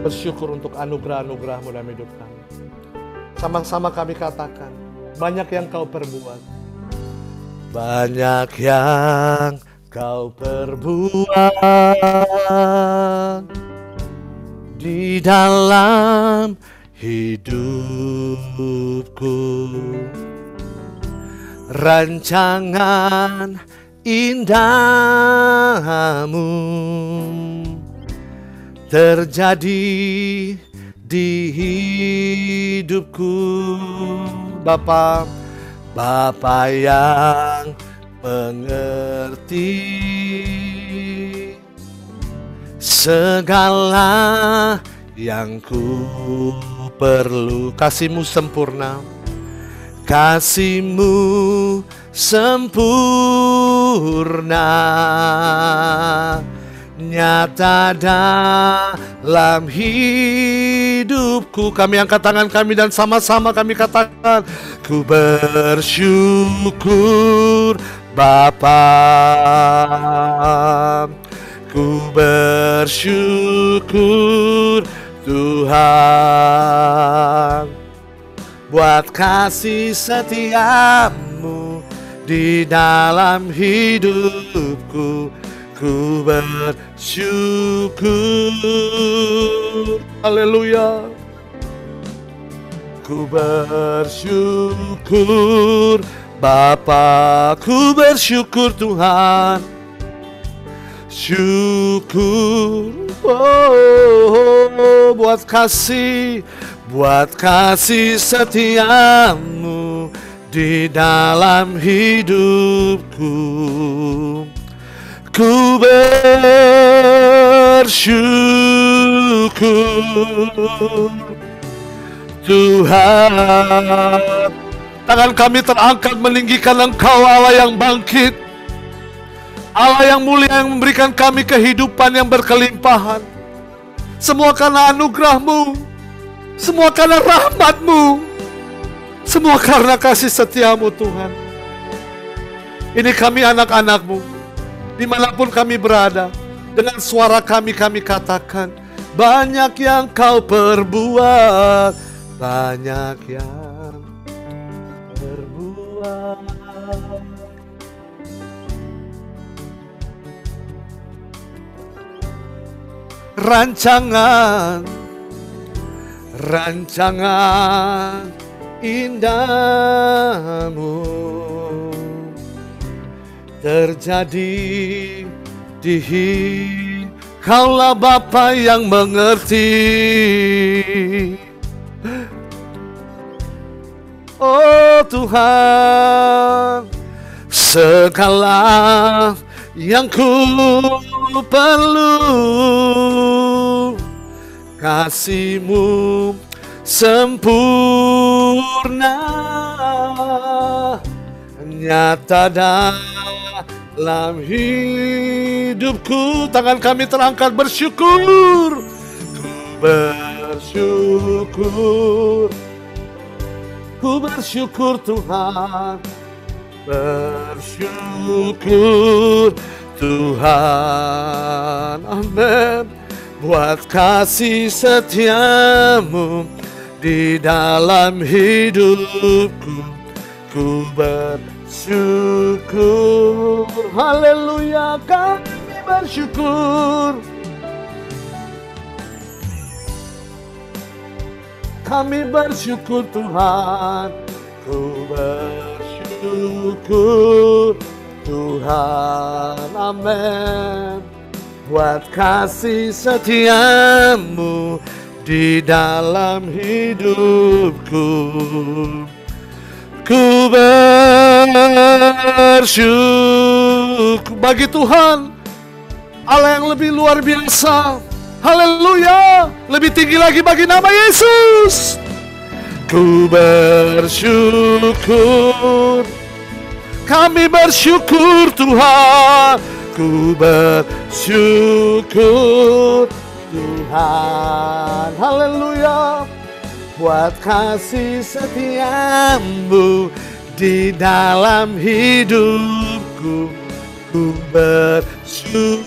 bersyukur untuk anugerah-anugerah-Mu dalam hidup kami. Sama-sama kami katakan, banyak yang Kau perbuat. Banyak yang Kau perbuat di dalam hidupku. Rancangan indahmu terjadi di hidupku. Bapa, Bapa yang mengerti segala yang ku perlu. Kasih-Mu sempurna, Kasih-Mu sempurna, nyata dalam hidupku. Kami angkat tangan kami dan sama-sama kami katakan, ku bersyukur Bapa, ku bersyukur Tuhan, buat kasih setia-Mu di dalam hidupku. Ku bersyukur, haleluya. Ku bersyukur Bapa, ku bersyukur Tuhan, syukur buat kasih setia-Mu di dalam hidupku. Ku bersyukur Tuhan. Tangan kami terangkat meninggikan Engkau, Allah yang bangkit, Allah yang mulia, yang memberikan kami kehidupan yang berkelimpahan. Semua karena anugerah-Mu, semua karena rahmat-Mu, semua karena kasih setia-Mu Tuhan. Ini kami anak-anak-Mu, dimanapun kami berada, dengan suara kami katakan, banyak yang Kau perbuat, banyak yang perbuat. Rancangan indahmu terjadi di hidup. Kaulah Bapa yang mengerti. Oh Tuhan, segala yang ku perlu, kasih-Mu sempurna, nyata dalam hidupku. Tangan kami terangkat bersyukur, ku bersyukur Tuhan, bersyukur Tuhan, amin, buat kasih setia-Mu di dalam hidupku. Ku bersyukur, haleluya, kami bersyukur. Kami bersyukur Tuhan, ku bersyukur Tuhan, amin, buat kasih setia-Mu di dalam hidupku. Ku bersyukur bagi Tuhan, Allah yang lebih luar biasa. Haleluya, lebih tinggi lagi bagi nama Yesus. Ku bersyukur, kami bersyukur Tuhan, ku bersyukur Tuhan, haleluya, buat kasih setia-Mu di dalam hidupku. Ku bersyukur,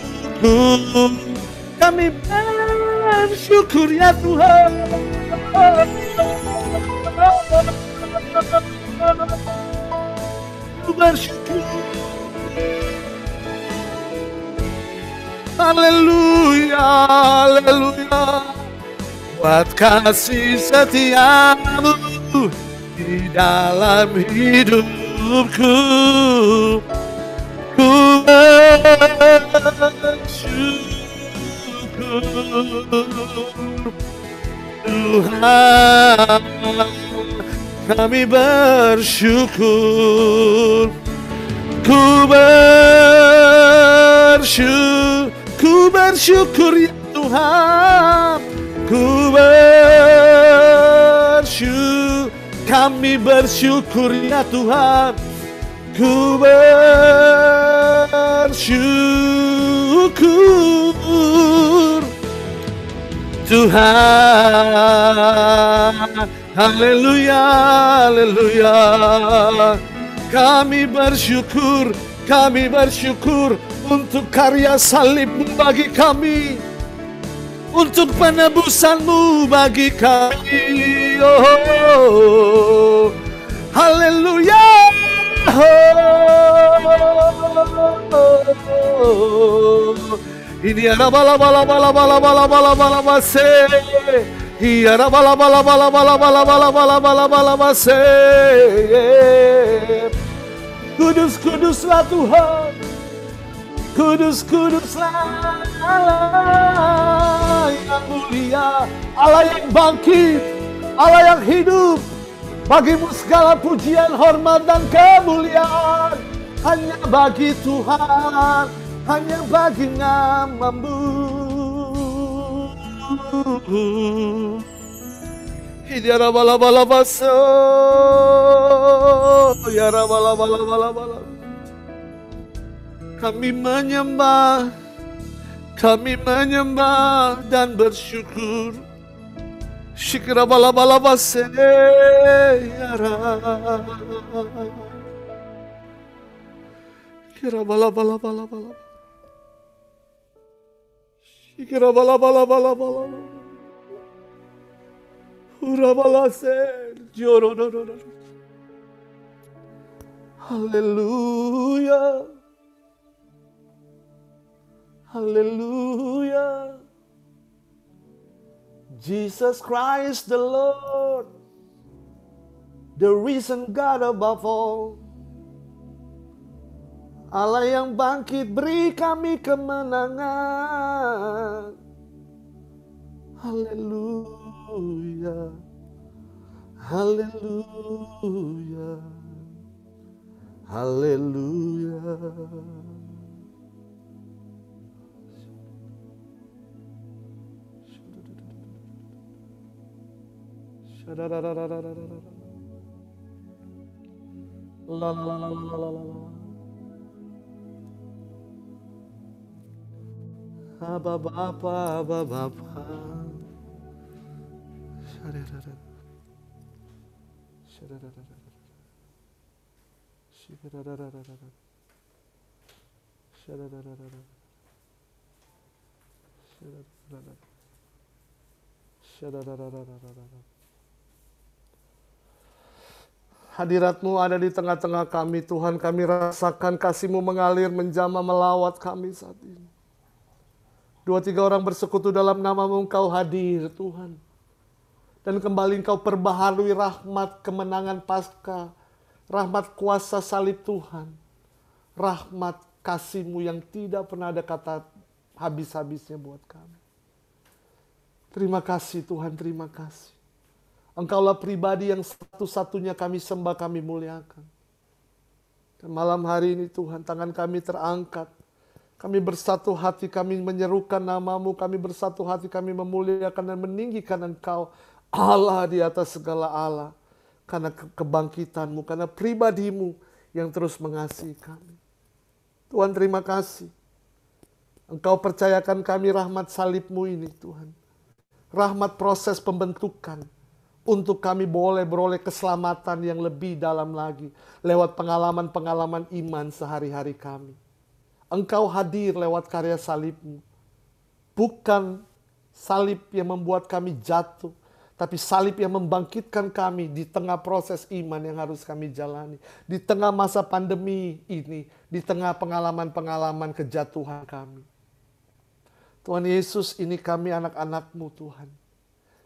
kami bersyukur ya Tuhan. Ku bersyukur, haleluya, haleluya, buat kasih setia-Mu di dalam hidupku. Ku bersyukur Tuhan, kami bersyukur. Ku bersyukur ya Tuhan, ku bersyukur, kami bersyukur ya Tuhan, ku bersyukur Tuhan, haleluya, haleluya, kami bersyukur untuk karya salib-Mu bagi kami, untuk penebusan-Mu bagi kami. Oh, haleluya. Ini ada bala bala bala bala bala bala bala base. Iya ada bala bala bala bala bala bala bala bala bala base. Kudus kuduslah Tuhan, kudus kuduslah Allah yang mulia, Allah yang bangkit, Allah yang hidup. Bagimu segala pujian, hormat dan kemuliaan, hanya bagi Tuhan, hanya bagi nama-Mu. Hidiara bala bala baso. ya Rabalabalabalabala. Kami menyembah dan bersyukur. Shikirabalabalabalase ya Rab. Kirabalabalabalabala. Shikirabalabalabalabala. Urabalase jororororo. Hallelujah. Hallelujah. Jesus Christ the Lord, the risen God above all. Allah yang bangkit beri kami kemenangan. Haleluya. Haleluya. Haleluya. La la la la la la la. Aba Bapa. Hadirat-Mu ada di tengah-tengah kami, Tuhan. Kami rasakan kasih-Mu mengalir, menjamah, melawat kami saat ini. 2-3 orang bersekutu dalam nama-Mu, Engkau hadir, Tuhan. Dan kembali Engkau perbaharui rahmat kemenangan Paskah, rahmat kuasa salib Tuhan, rahmat kasih-Mu yang tidak pernah ada kata habis-habisnya buat kami. Terima kasih Tuhan, terima kasih. Engkaulah pribadi yang satu-satunya kami sembah, kami muliakan. Dan malam hari ini Tuhan, tangan kami terangkat. Kami bersatu hati, kami menyerukan nama-Mu, kami bersatu hati, kami memuliakan dan meninggikan Engkau, Allah di atas segala Allah. Karena kebangkitan-Mu, karena pribadi-Mu yang terus mengasihi kami. Tuhan terima kasih. Engkau percayakan kami rahmat salib-Mu ini Tuhan. Rahmat proses pembentukan. Untuk kami boleh beroleh keselamatan yang lebih dalam lagi. Lewat pengalaman-pengalaman iman sehari-hari kami. Engkau hadir lewat karya salib-Mu. Bukan salib yang membuat kami jatuh. Tapi salib yang membangkitkan kami di tengah proses iman yang harus kami jalani. Di tengah masa pandemi ini. Di tengah pengalaman-pengalaman kejatuhan kami. Tuhan Yesus, ini kami anak-anak-Mu Tuhan.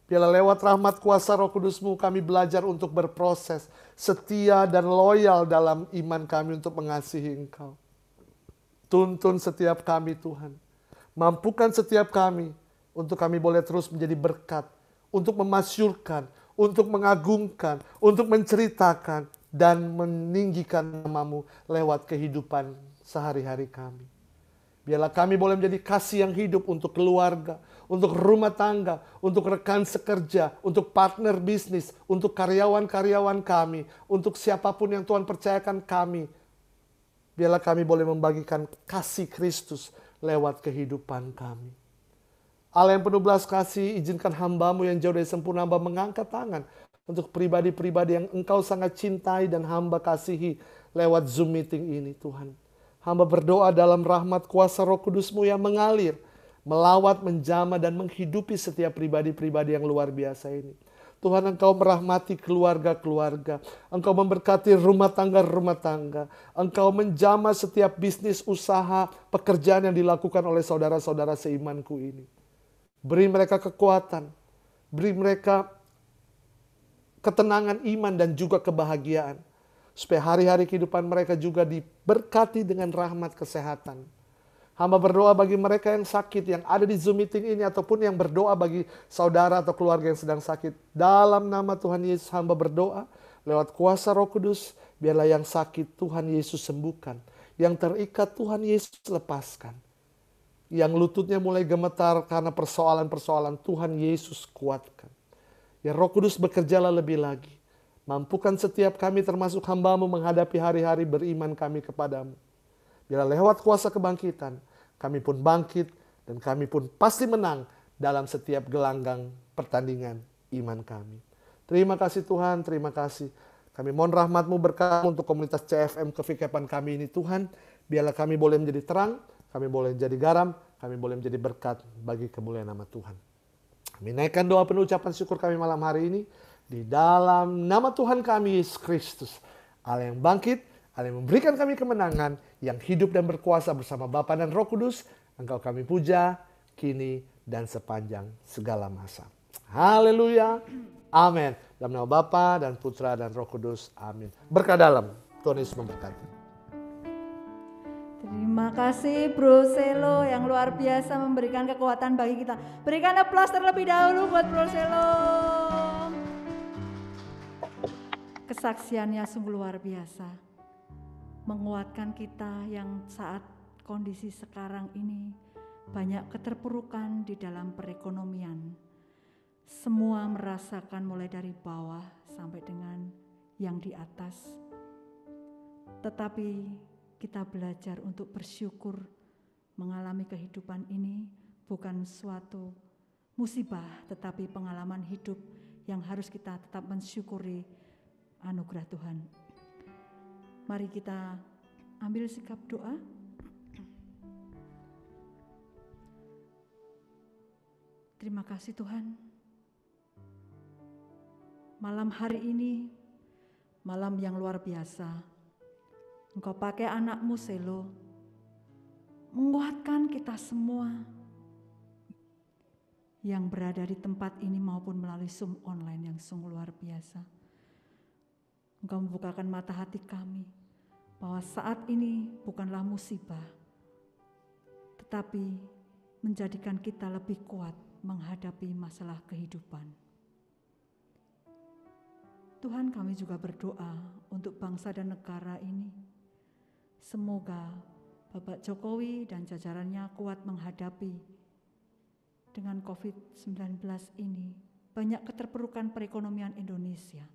Biarlah lewat rahmat kuasa Roh Kudus-Mu kami belajar untuk berproses, setia dan loyal dalam iman kami untuk mengasihi Engkau. Tuntun setiap kami Tuhan. Mampukan setiap kami untuk kami boleh terus menjadi berkat, untuk memasyurkan, untuk mengagungkan, untuk menceritakan dan meninggikan nama-Mu lewat kehidupan sehari-hari kami. Biarlah kami boleh menjadi kasih yang hidup untuk keluarga, untuk rumah tangga, untuk rekan sekerja, untuk partner bisnis, untuk karyawan-karyawan kami, untuk siapapun yang Tuhan percayakan kami. Biarlah kami boleh membagikan kasih Kristus lewat kehidupan kami. Allah yang penuh belas kasih, izinkan hamba-Mu yang jauh dari sempurna, hamba mengangkat tangan untuk pribadi-pribadi yang Engkau sangat cintai dan hamba kasihi lewat Zoom meeting ini Tuhan. Hamba berdoa dalam rahmat kuasa Roh Kudus-Mu yang mengalir, melawat, menjamah, dan menghidupi setiap pribadi-pribadi yang luar biasa ini. Tuhan, Engkau merahmati keluarga-keluarga. Engkau memberkati rumah tangga. Engkau menjamah setiap bisnis, usaha, pekerjaan yang dilakukan oleh saudara-saudara seimanku ini. Beri mereka kekuatan, beri mereka ketenangan iman dan juga kebahagiaan. Supaya hari-hari kehidupan mereka juga diberkati dengan rahmat kesehatan. Hamba berdoa bagi mereka yang sakit, yang ada di Zoom meeting ini, ataupun yang berdoa bagi saudara atau keluarga yang sedang sakit. Dalam nama Tuhan Yesus hamba berdoa, lewat kuasa Roh Kudus, biarlah yang sakit Tuhan Yesus sembuhkan. Yang terikat Tuhan Yesus lepaskan. Yang lututnya mulai gemetar karena persoalan-persoalan Tuhan Yesus kuatkan. Ya Roh Kudus bekerjalah lebih lagi. Mampukan setiap kami termasuk hamba-Mu menghadapi hari-hari beriman kami kepadamu. Bila lewat kuasa kebangkitan, kami pun bangkit dan kami pun pasti menang dalam setiap gelanggang pertandingan iman kami. Terima kasih Tuhan, terima kasih. Kami mohon rahmat-Mu berkat untuk komunitas CFM kefikepan kami ini Tuhan. Biarlah kami boleh menjadi terang, kami boleh menjadi garam, kami boleh menjadi berkat bagi kemuliaan nama Tuhan. Kami naikkan doa penuh ucapan syukur kami malam hari ini. Di dalam nama Tuhan kami Yesus Kristus, Allah yang bangkit, Allah yang memberikan kami kemenangan, yang hidup dan berkuasa bersama Bapa dan Roh Kudus, Engkau kami puja, kini dan sepanjang segala masa. Haleluya, amin. Dalam nama Bapa dan Putra dan Roh Kudus, amin. Berkah dalam, Tuhan Yesus memberkati. Terima kasih Bro Selo yang luar biasa memberikan kekuatan bagi kita. Berikan aplaus terlebih dahulu buat Bro Selo. Kesaksiannya sungguh luar biasa, menguatkan kita yang saat kondisi sekarang ini banyak keterpurukan di dalam perekonomian. Semua merasakan mulai dari bawah sampai dengan yang di atas. Tetapi kita belajar untuk bersyukur mengalami kehidupan ini bukan suatu musibah, tetapi pengalaman hidup yang harus kita tetap mensyukuri anugerah Tuhan. Mari kita ambil sikap doa. Terima kasih Tuhan. Malam hari ini, malam yang luar biasa. Engkau pakai anak-Mu Selo, menguatkan kita semua yang berada di tempat ini maupun melalui Zoom online yang sungguh luar biasa. Engkau membukakan mata hati kami bahwa saat ini bukanlah musibah, tetapi menjadikan kita lebih kuat menghadapi masalah kehidupan. Tuhan, kami juga berdoa untuk bangsa dan negara ini. Semoga Bapak Jokowi dan jajarannya kuat menghadapi dengan COVID-19 ini. Banyak keterpurukan perekonomian Indonesia.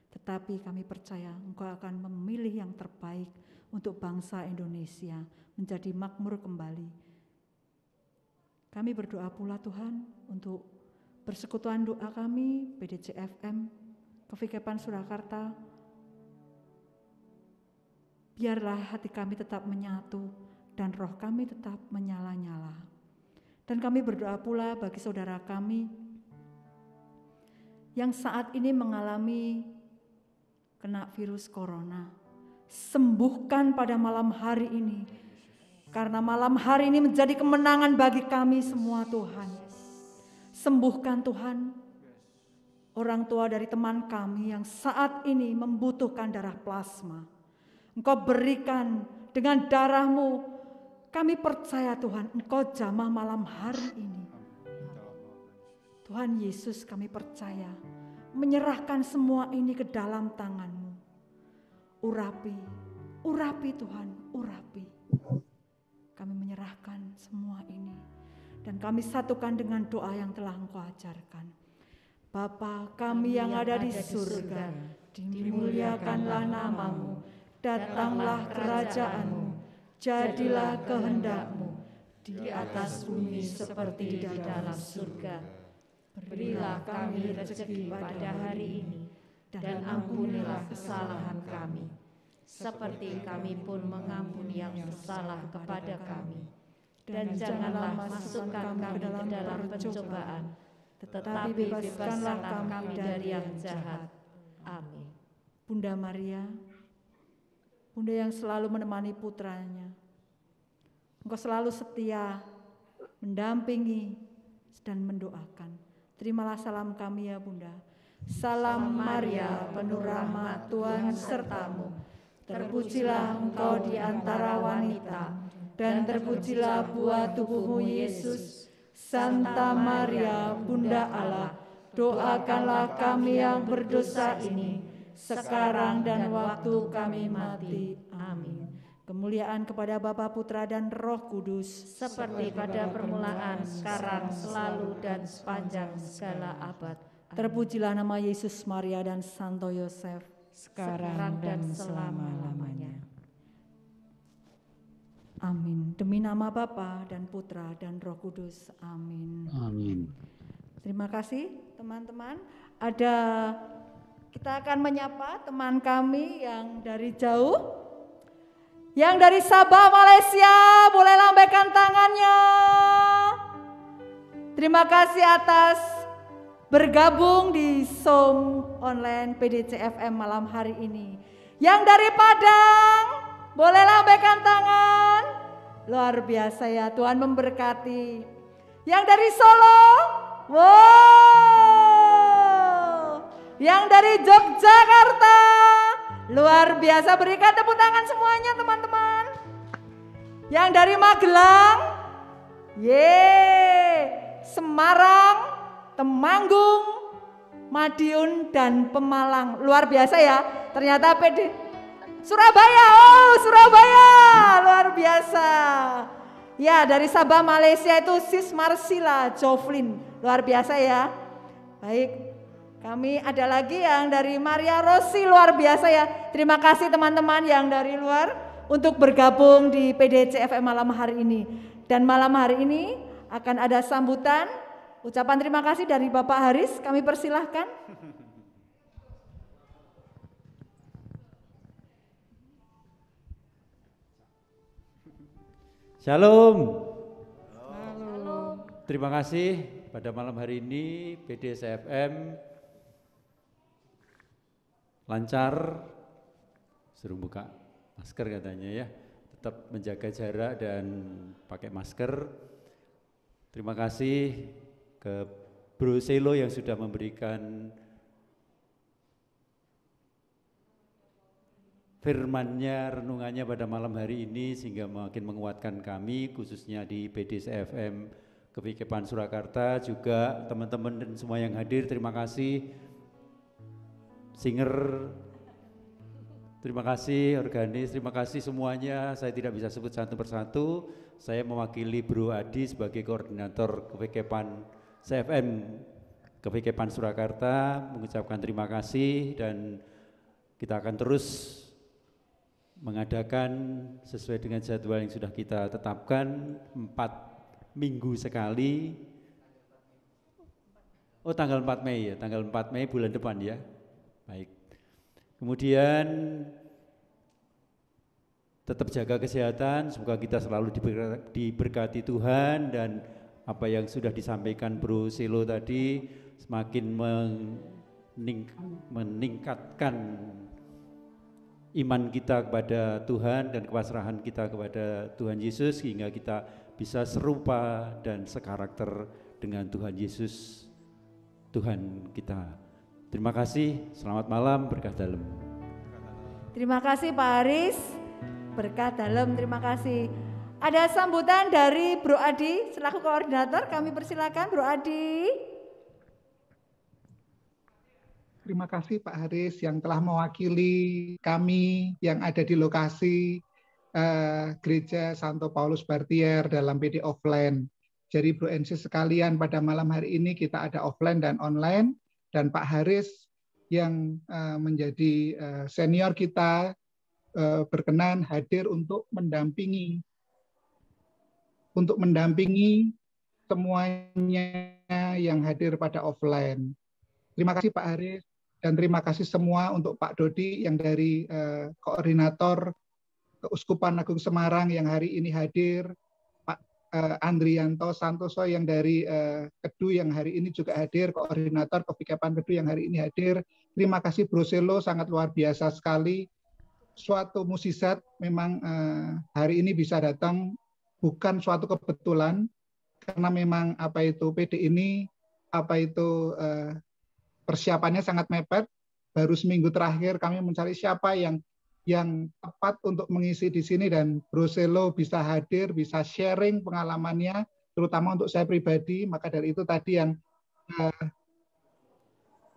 Tetapi kami percaya Engkau akan memilih yang terbaik untuk bangsa Indonesia menjadi makmur kembali. Kami berdoa pula Tuhan untuk persekutuan doa kami, PDCFM, Kefikepan Surakarta. Biarlah hati kami tetap menyatu dan roh kami tetap menyala-nyala. Dan kami berdoa pula bagi saudara kami yang saat ini mengalami kena virus corona. Sembuhkan pada malam hari ini. Karena malam hari ini menjadi kemenangan bagi kami semua Tuhan. Sembuhkan Tuhan orang tua dari teman kami yang saat ini membutuhkan darah plasma. Engkau berikan dengan darah-Mu. Kami percaya Tuhan, Engkau jamah malam hari ini. Tuhan Yesus, kami percaya menyerahkan semua ini ke dalam tangan-Mu. Urapi Tuhan, urapi. Kami menyerahkan semua ini. Dan kami satukan dengan doa yang telah Engkau ajarkan. Bapa kami yang ada di surga, dimuliakanlah nama-Mu, datanglah kerajaan-Mu, jadilah kehendak-Mu di atas bumi seperti di dalam surga. Berilah kami rezeki pada hari ini, dan ampunilah kesalahan kami, seperti kami pun mengampuni yang bersalah kepada kami. Dan janganlah masukkan kami ke dalam pencobaan, tetapi bebaskanlah kami dari yang jahat. Amin. Bunda Maria, Bunda yang selalu menemani putranya, Engkau selalu setia, mendampingi dan mendoakan. Terimalah salam kami ya Bunda. Salam Maria, penuh rahmat, Tuhan sertamu. Terpujilah Engkau di antara wanita, dan terpujilah buah tubuhmu Yesus. Santa Maria, Bunda Allah, doakanlah kami yang berdosa ini, sekarang dan waktu kami mati. Amin. Kemuliaan kepada Bapa, Putra, dan Roh Kudus, seperti pada permulaan, sekarang, selalu, dan sepanjang segala abad. Terpujilah nama Yesus, Maria, dan Santo Yosef, sekarang dan selama-lamanya. Amin. Demi nama Bapa dan Putra dan Roh Kudus. Amin. Amin. Terima kasih teman-teman. Kita akan menyapa teman kami yang dari jauh. Yang dari Sabah, Malaysia, boleh lambaikan tangannya. Terima kasih atas bergabung di Zoom online PDCFM malam hari ini. Yang dari Padang, boleh lambaikan tangan. Luar biasa ya, Tuhan memberkati. Yang dari Solo, wow. Yang dari Yogyakarta, luar biasa, berikan tepuk tangan semuanya teman-teman. Yang dari Magelang, Semarang, Temanggung, Madiun, dan Pemalang. Luar biasa ya, ternyata Surabaya, Surabaya, luar biasa. Ya, dari Sabah Malaysia itu Sis Marsila Jovlin, luar biasa ya. Baik, kami ada lagi yang dari Maria Rosi, luar biasa ya. Terima kasih teman-teman yang dari luar untuk bergabung di PDCFM malam hari ini. Dan malam hari ini akan ada sambutan, ucapan terima kasih dari Bapak Haris, kami persilahkan. Shalom. Shalom. Terima kasih pada malam hari ini PDCFM lancar, suruh buka masker katanya ya, tetap menjaga jarak dan pakai masker. Terima kasih ke Bro Selo yang sudah memberikan firman-Nya, renungannya pada malam hari ini sehingga makin menguatkan kami khususnya di PDCFM Kepikepan Surakarta, juga teman-teman dan semua yang hadir. Terima kasih singer, terima kasih organis, terima kasih semuanya. Saya tidak bisa sebut satu persatu. Saya mewakili Bro Adi sebagai koordinator Kepikepan CFM Kepikepan Surakarta mengucapkan terima kasih, dan kita akan terus mengadakan sesuai dengan jadwal yang sudah kita tetapkan 4 minggu sekali. Oh, tanggal 4 Mei ya, tanggal 4 Mei bulan depan ya. Baik. Kemudian tetap jaga kesehatan, semoga kita selalu diberkati Tuhan, dan apa yang sudah disampaikan Bro Selo tadi semakin meningkatkan iman kita kepada Tuhan dan kepasrahan kita kepada Tuhan Yesus sehingga kita bisa serupa dan sekarakter dengan Tuhan Yesus, Tuhan kita. Terima kasih, selamat malam, berkah dalam. Terima kasih Pak Haris, berkah dalam, terima kasih. Ada sambutan dari Bro Adi selaku koordinator, kami persilakan Bro Adi. Terima kasih Pak Haris yang telah mewakili kami yang ada di lokasi Gereja Santo Paulus Bartier dalam PD offline. Jadi Bro NC sekalian, pada malam hari ini kita ada offline dan online, dan Pak Haris yang menjadi senior kita berkenan hadir untuk mendampingi semuanya yang hadir pada offline. Terima kasih Pak Haris. Dan terima kasih semua untuk Pak Dodi yang dari koordinator Keuskupan Agung Semarang yang hari ini hadir, Pak Andrianto Santoso yang dari Kedu yang hari ini juga hadir, koordinator Kepikepan Kedu yang hari ini hadir. Terima kasih Bro Selo, sangat luar biasa sekali. Suatu mukjizat memang hari ini bisa datang, bukan suatu kebetulan, karena memang PD ini persiapannya sangat mepet. Baru seminggu terakhir kami mencari siapa yang tepat untuk mengisi di sini, dan Bro Selo bisa hadir, bisa sharing pengalamannya, terutama untuk saya pribadi. Maka dari itu tadi yang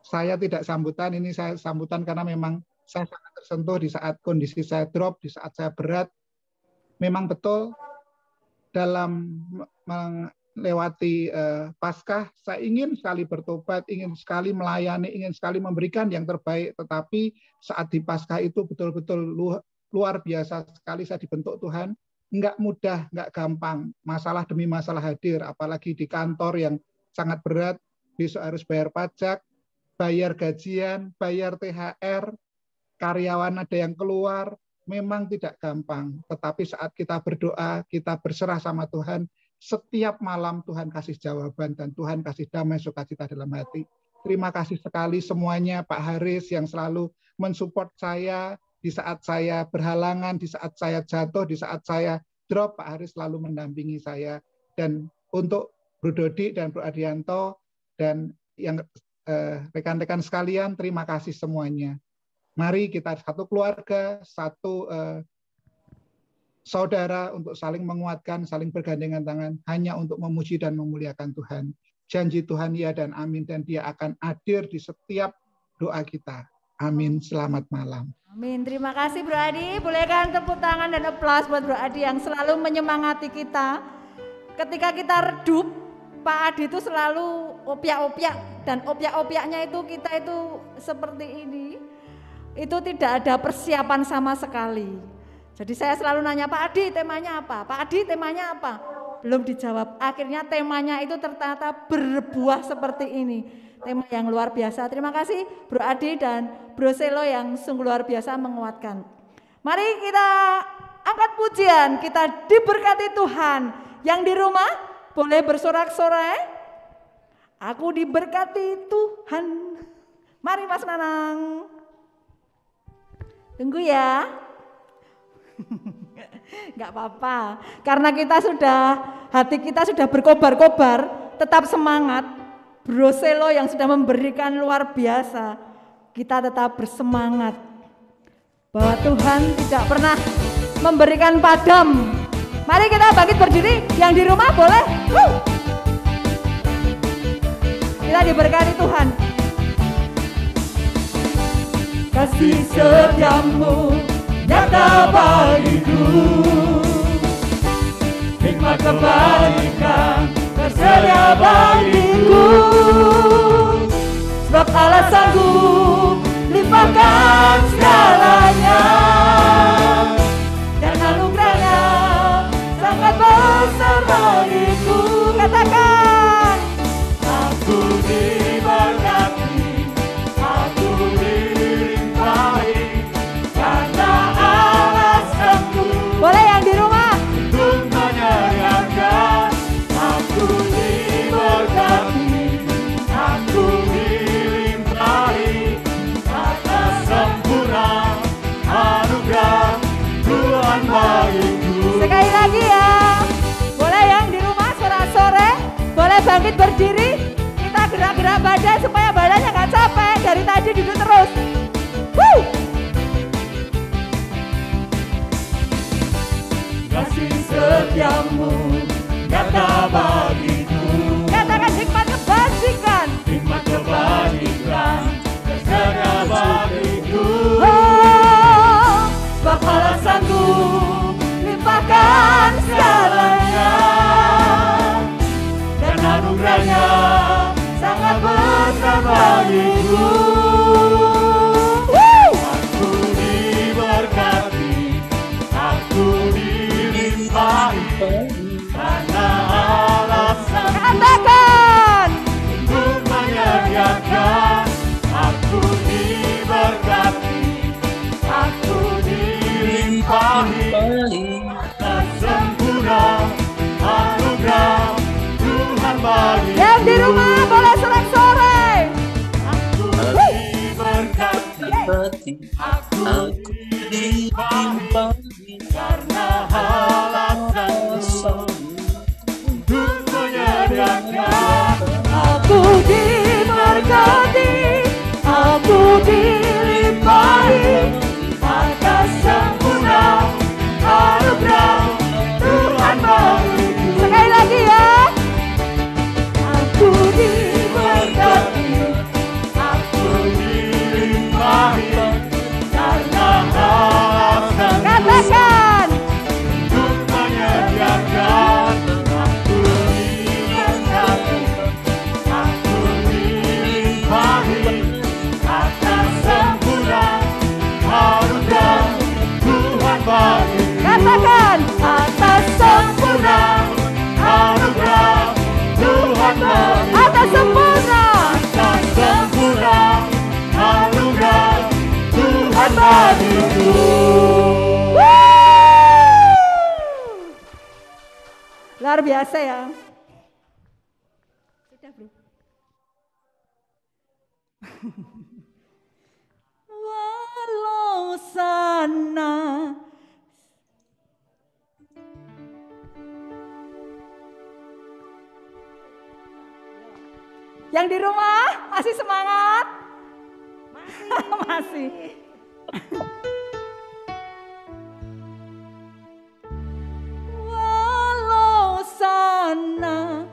saya tidak sambutan, ini saya sambutan karena memang saya sangat tersentuh di saat kondisi saya drop, di saat saya berat. Memang betul dalam lewati Paskah, saya ingin sekali bertobat, ingin sekali melayani, ingin sekali memberikan yang terbaik, tetapi saat di Paskah itu betul-betul luar biasa sekali saya dibentuk Tuhan. Enggak mudah, enggak gampang, masalah demi masalah hadir, apalagi di kantor yang sangat berat, besok harus bayar pajak, bayar gajian, bayar THR, karyawan ada yang keluar, memang tidak gampang. Tetapi saat kita berdoa, kita berserah sama Tuhan, setiap malam Tuhan kasih jawaban dan Tuhan kasih damai sukacita dalam hati. Terima kasih sekali semuanya, Pak Haris yang selalu mensupport saya di saat saya berhalangan, di saat saya jatuh, di saat saya drop, Pak Haris selalu mendampingi saya. Dan untuk Bro Dodi dan Bro Adianto dan yang rekan-rekan sekalian, terima kasih semuanya. Mari kita satu keluarga, satu saudara untuk saling menguatkan, saling bergandengan tangan, hanya untuk memuji dan memuliakan Tuhan. Janji Tuhan ya dan amin, dan Dia akan hadir di setiap doa kita. Amin. Selamat malam. Amin. Terima kasih Bro Adi. Bolehkan tepuk tangan dan aplaus buat Bro Adi yang selalu menyemangati kita. Ketika kita redup, Pak Adi itu selalu opiak-opiak, dan opiak-opiaknya itu kita itu seperti ini. Itu tidak ada persiapan sama sekali. Jadi saya selalu nanya, Pak Adi temanya apa? Pak Adi temanya apa? Belum dijawab. Akhirnya temanya itu ternyata berbuah seperti ini. Tema yang luar biasa. Terima kasih Bro Adi dan Bro Selo yang sungguh luar biasa menguatkan. Mari kita angkat pujian, kita diberkati Tuhan. Yang di rumah boleh bersorak-sorai. Aku diberkati Tuhan. Mari Mas Nanang. Tunggu ya. Enggak apa-apa, karena hati kita sudah berkobar-kobar, tetap semangat. Bro Selo yang sudah memberikan luar biasa, kita tetap bersemangat bahwa Tuhan tidak pernah memberikan padam. Mari kita bangkit berdiri, yang di rumah boleh. Kita diberkati Tuhan. Kasih setiamu nyata bagiku, hikmat kebaikan tersedia bagiku, sebab Allah sanggup limpahkan segalanya, dan anugerahnya sangat besar bagiku. Katakan, aku diberkati, aku dilimpahi. Boleh yang di rumah untuk menyanyikan, aku diberkati, aku dilimpahi, atas sempurna anugerah Tuhan bagiku. Sekali lagi ya, boleh yang di rumah sore-sore, boleh bangkit berdiri, kita gerak-gerak badan supaya badannya gak capek, dari tadi duduk terus. Kasih setiamu nyata bagiku. Katakan hikmat kebajikan, hikmat kebajikan tersedia bagiku. Sebab Allah sanggup limpahkan segalanya, dan anugerahnya sangat besar bagiku. Aku diberkati, aku karena alasan katakan untuk menyediakan, aku diberkati, aku dilimpahi, dan sempurna anugerah Tuhan bagi. Yang di rumah boleh sorak-sorai. Aku diberkati, aku dilimpahi, karena alasan untuk menyediakan, aku diberkati, aku dilimpahi, atas sempurna anugerah Tuhan bagiku. Sekali lagi ya, aku diberkati, aku dilimpahi, karena alasan katakan untuk menyediakan, aku luar biasa ya. Sudah, Bro. Walau sana yang di rumah masih semangat? Masih. Walau sana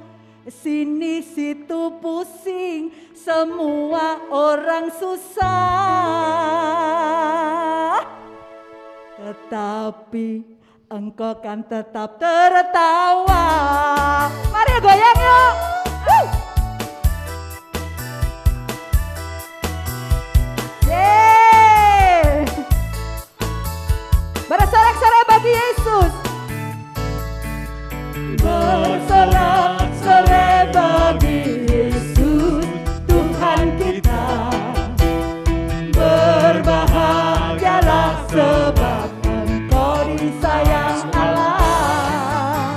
sini situ pusing, semua orang susah, tetapi engkau kan tetap tertawa. Mari goyang yuk. Yeay. Bersorak-sorak bagi Yesus. Bersorak-sorak bagi Yesus Tuhan kita. Berbahagialah sebab Engkau disayang Allah.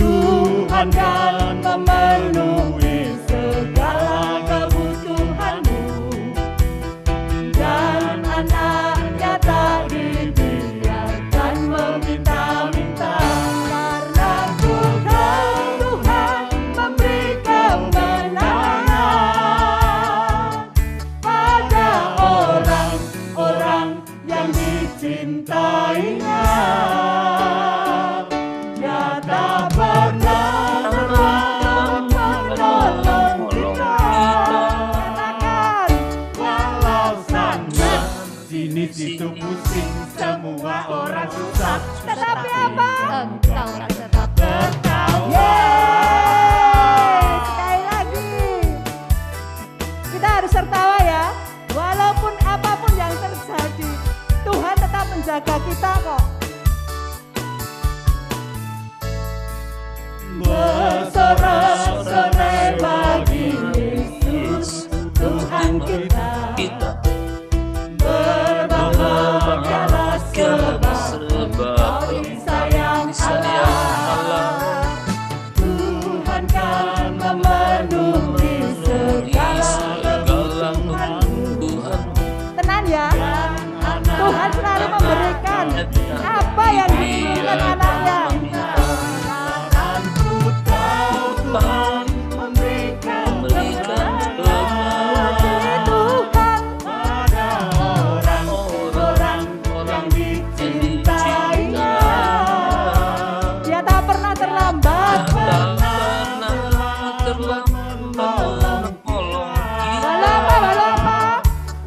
Tuhan kan memenuhi segala kebutuhanmu, dan anaknya tak dibiarkan meminta-minta. Karena Tuhan memberi kemenangan pada orang-orang yang dicintainya. Dia tak pernah menolong kita. Katakan, walau sana Sini situ pusing, semua orang susah, tetapi apa? Engkau tetap tertawa. Yeay, sekali lagi. Kita harus tertawa ya. Walaupun apapun yang terjadi, Tuhan tetap menjaga kita kok. Bersorak-sorai bagi Yesus Tuhan kita. Berbahagialah sebab Engkau disayang Allah. Tuhan kan memenuhi segala kebutuhanmu. Tenang ya, Tuhan selalu memberikan apa yang diinginkan anaknya. Tuhan memberikan Tuhan pada orang-orang yang dicintainya. Dia tak pernah terlambat.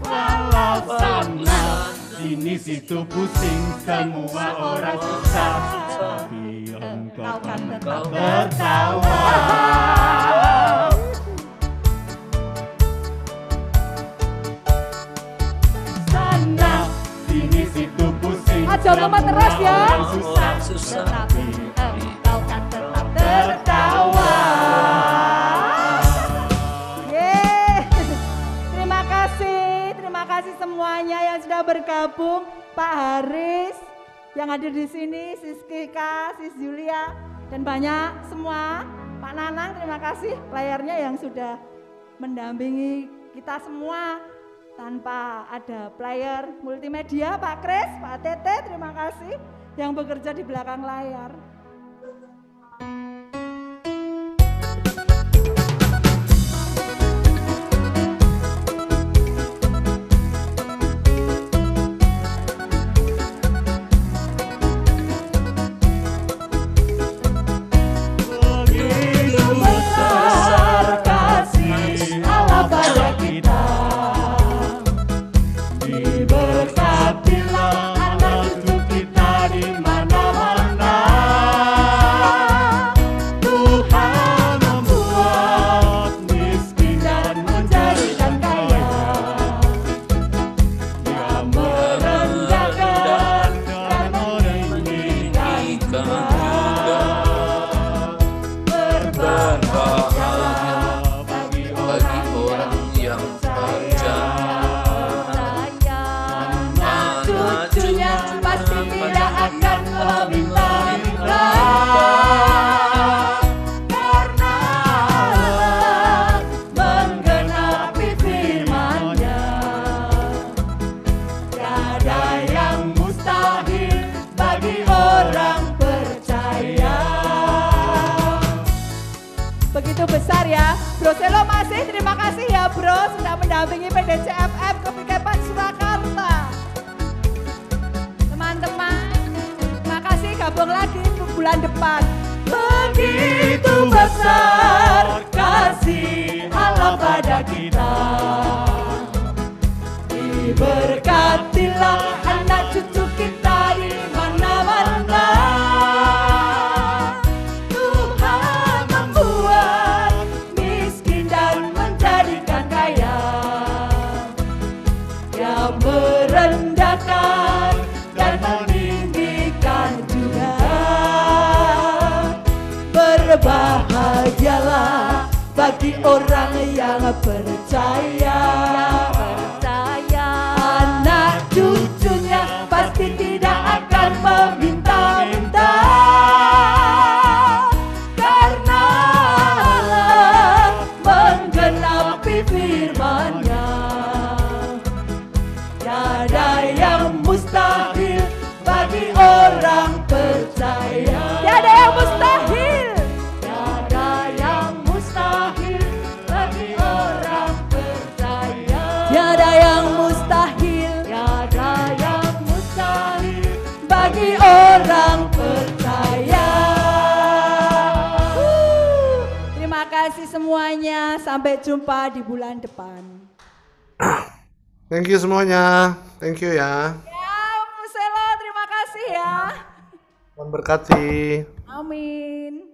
Walau sana sini situ pusing, semua orang susah, tapi Engkau kan tetap tertawa. Sana sini situ pusing, Aja lompat terus ya. orang susah, tetapi Engkau kan tetap Tertawa. Yeay. Terima kasih semuanya yang sudah bergabung. Pak Haris yang hadir di sini, Sis Kika, Sis Julia, dan banyak semua. Pak Nanang, terima kasih playernya yang sudah mendampingi kita semua. Tanpa ada player multimedia, Pak Kris, Pak Tete, terima kasih yang bekerja di belakang layar. Besar kasih Allah pada kita, diberkatilah anak cucu kita di mana-mana. sudah mendampingi PDCFM Kepikepan Surakarta. Teman-teman, makasih gabung lagi bulan depan. Begitu besar kasih Allah pada kita, diberkatilah anak cucu kita di mana-mana. Tuhan membuat miskin dan menjadikan kaya, Dia merendahkan dan meninggikan juga. Berbahagialah bagi orang yang percaya, anak cucunya pasti tidak akan meminta-minta, karena Allah menggenapi firman-Nya. Tiada yang mustahil bagi orang percaya. Tiada yang mustahil. Tiada yang mustahil bagi orang percaya. Tiada yang mustahil. Tiada yang mustahil bagi orang percaya. Terima kasih semuanya. Sampai jumpa di bulan depan. Thank you semuanya. Thank you ya. Ya, Muselo, terima kasih ya. Tuhan berkati. Amin.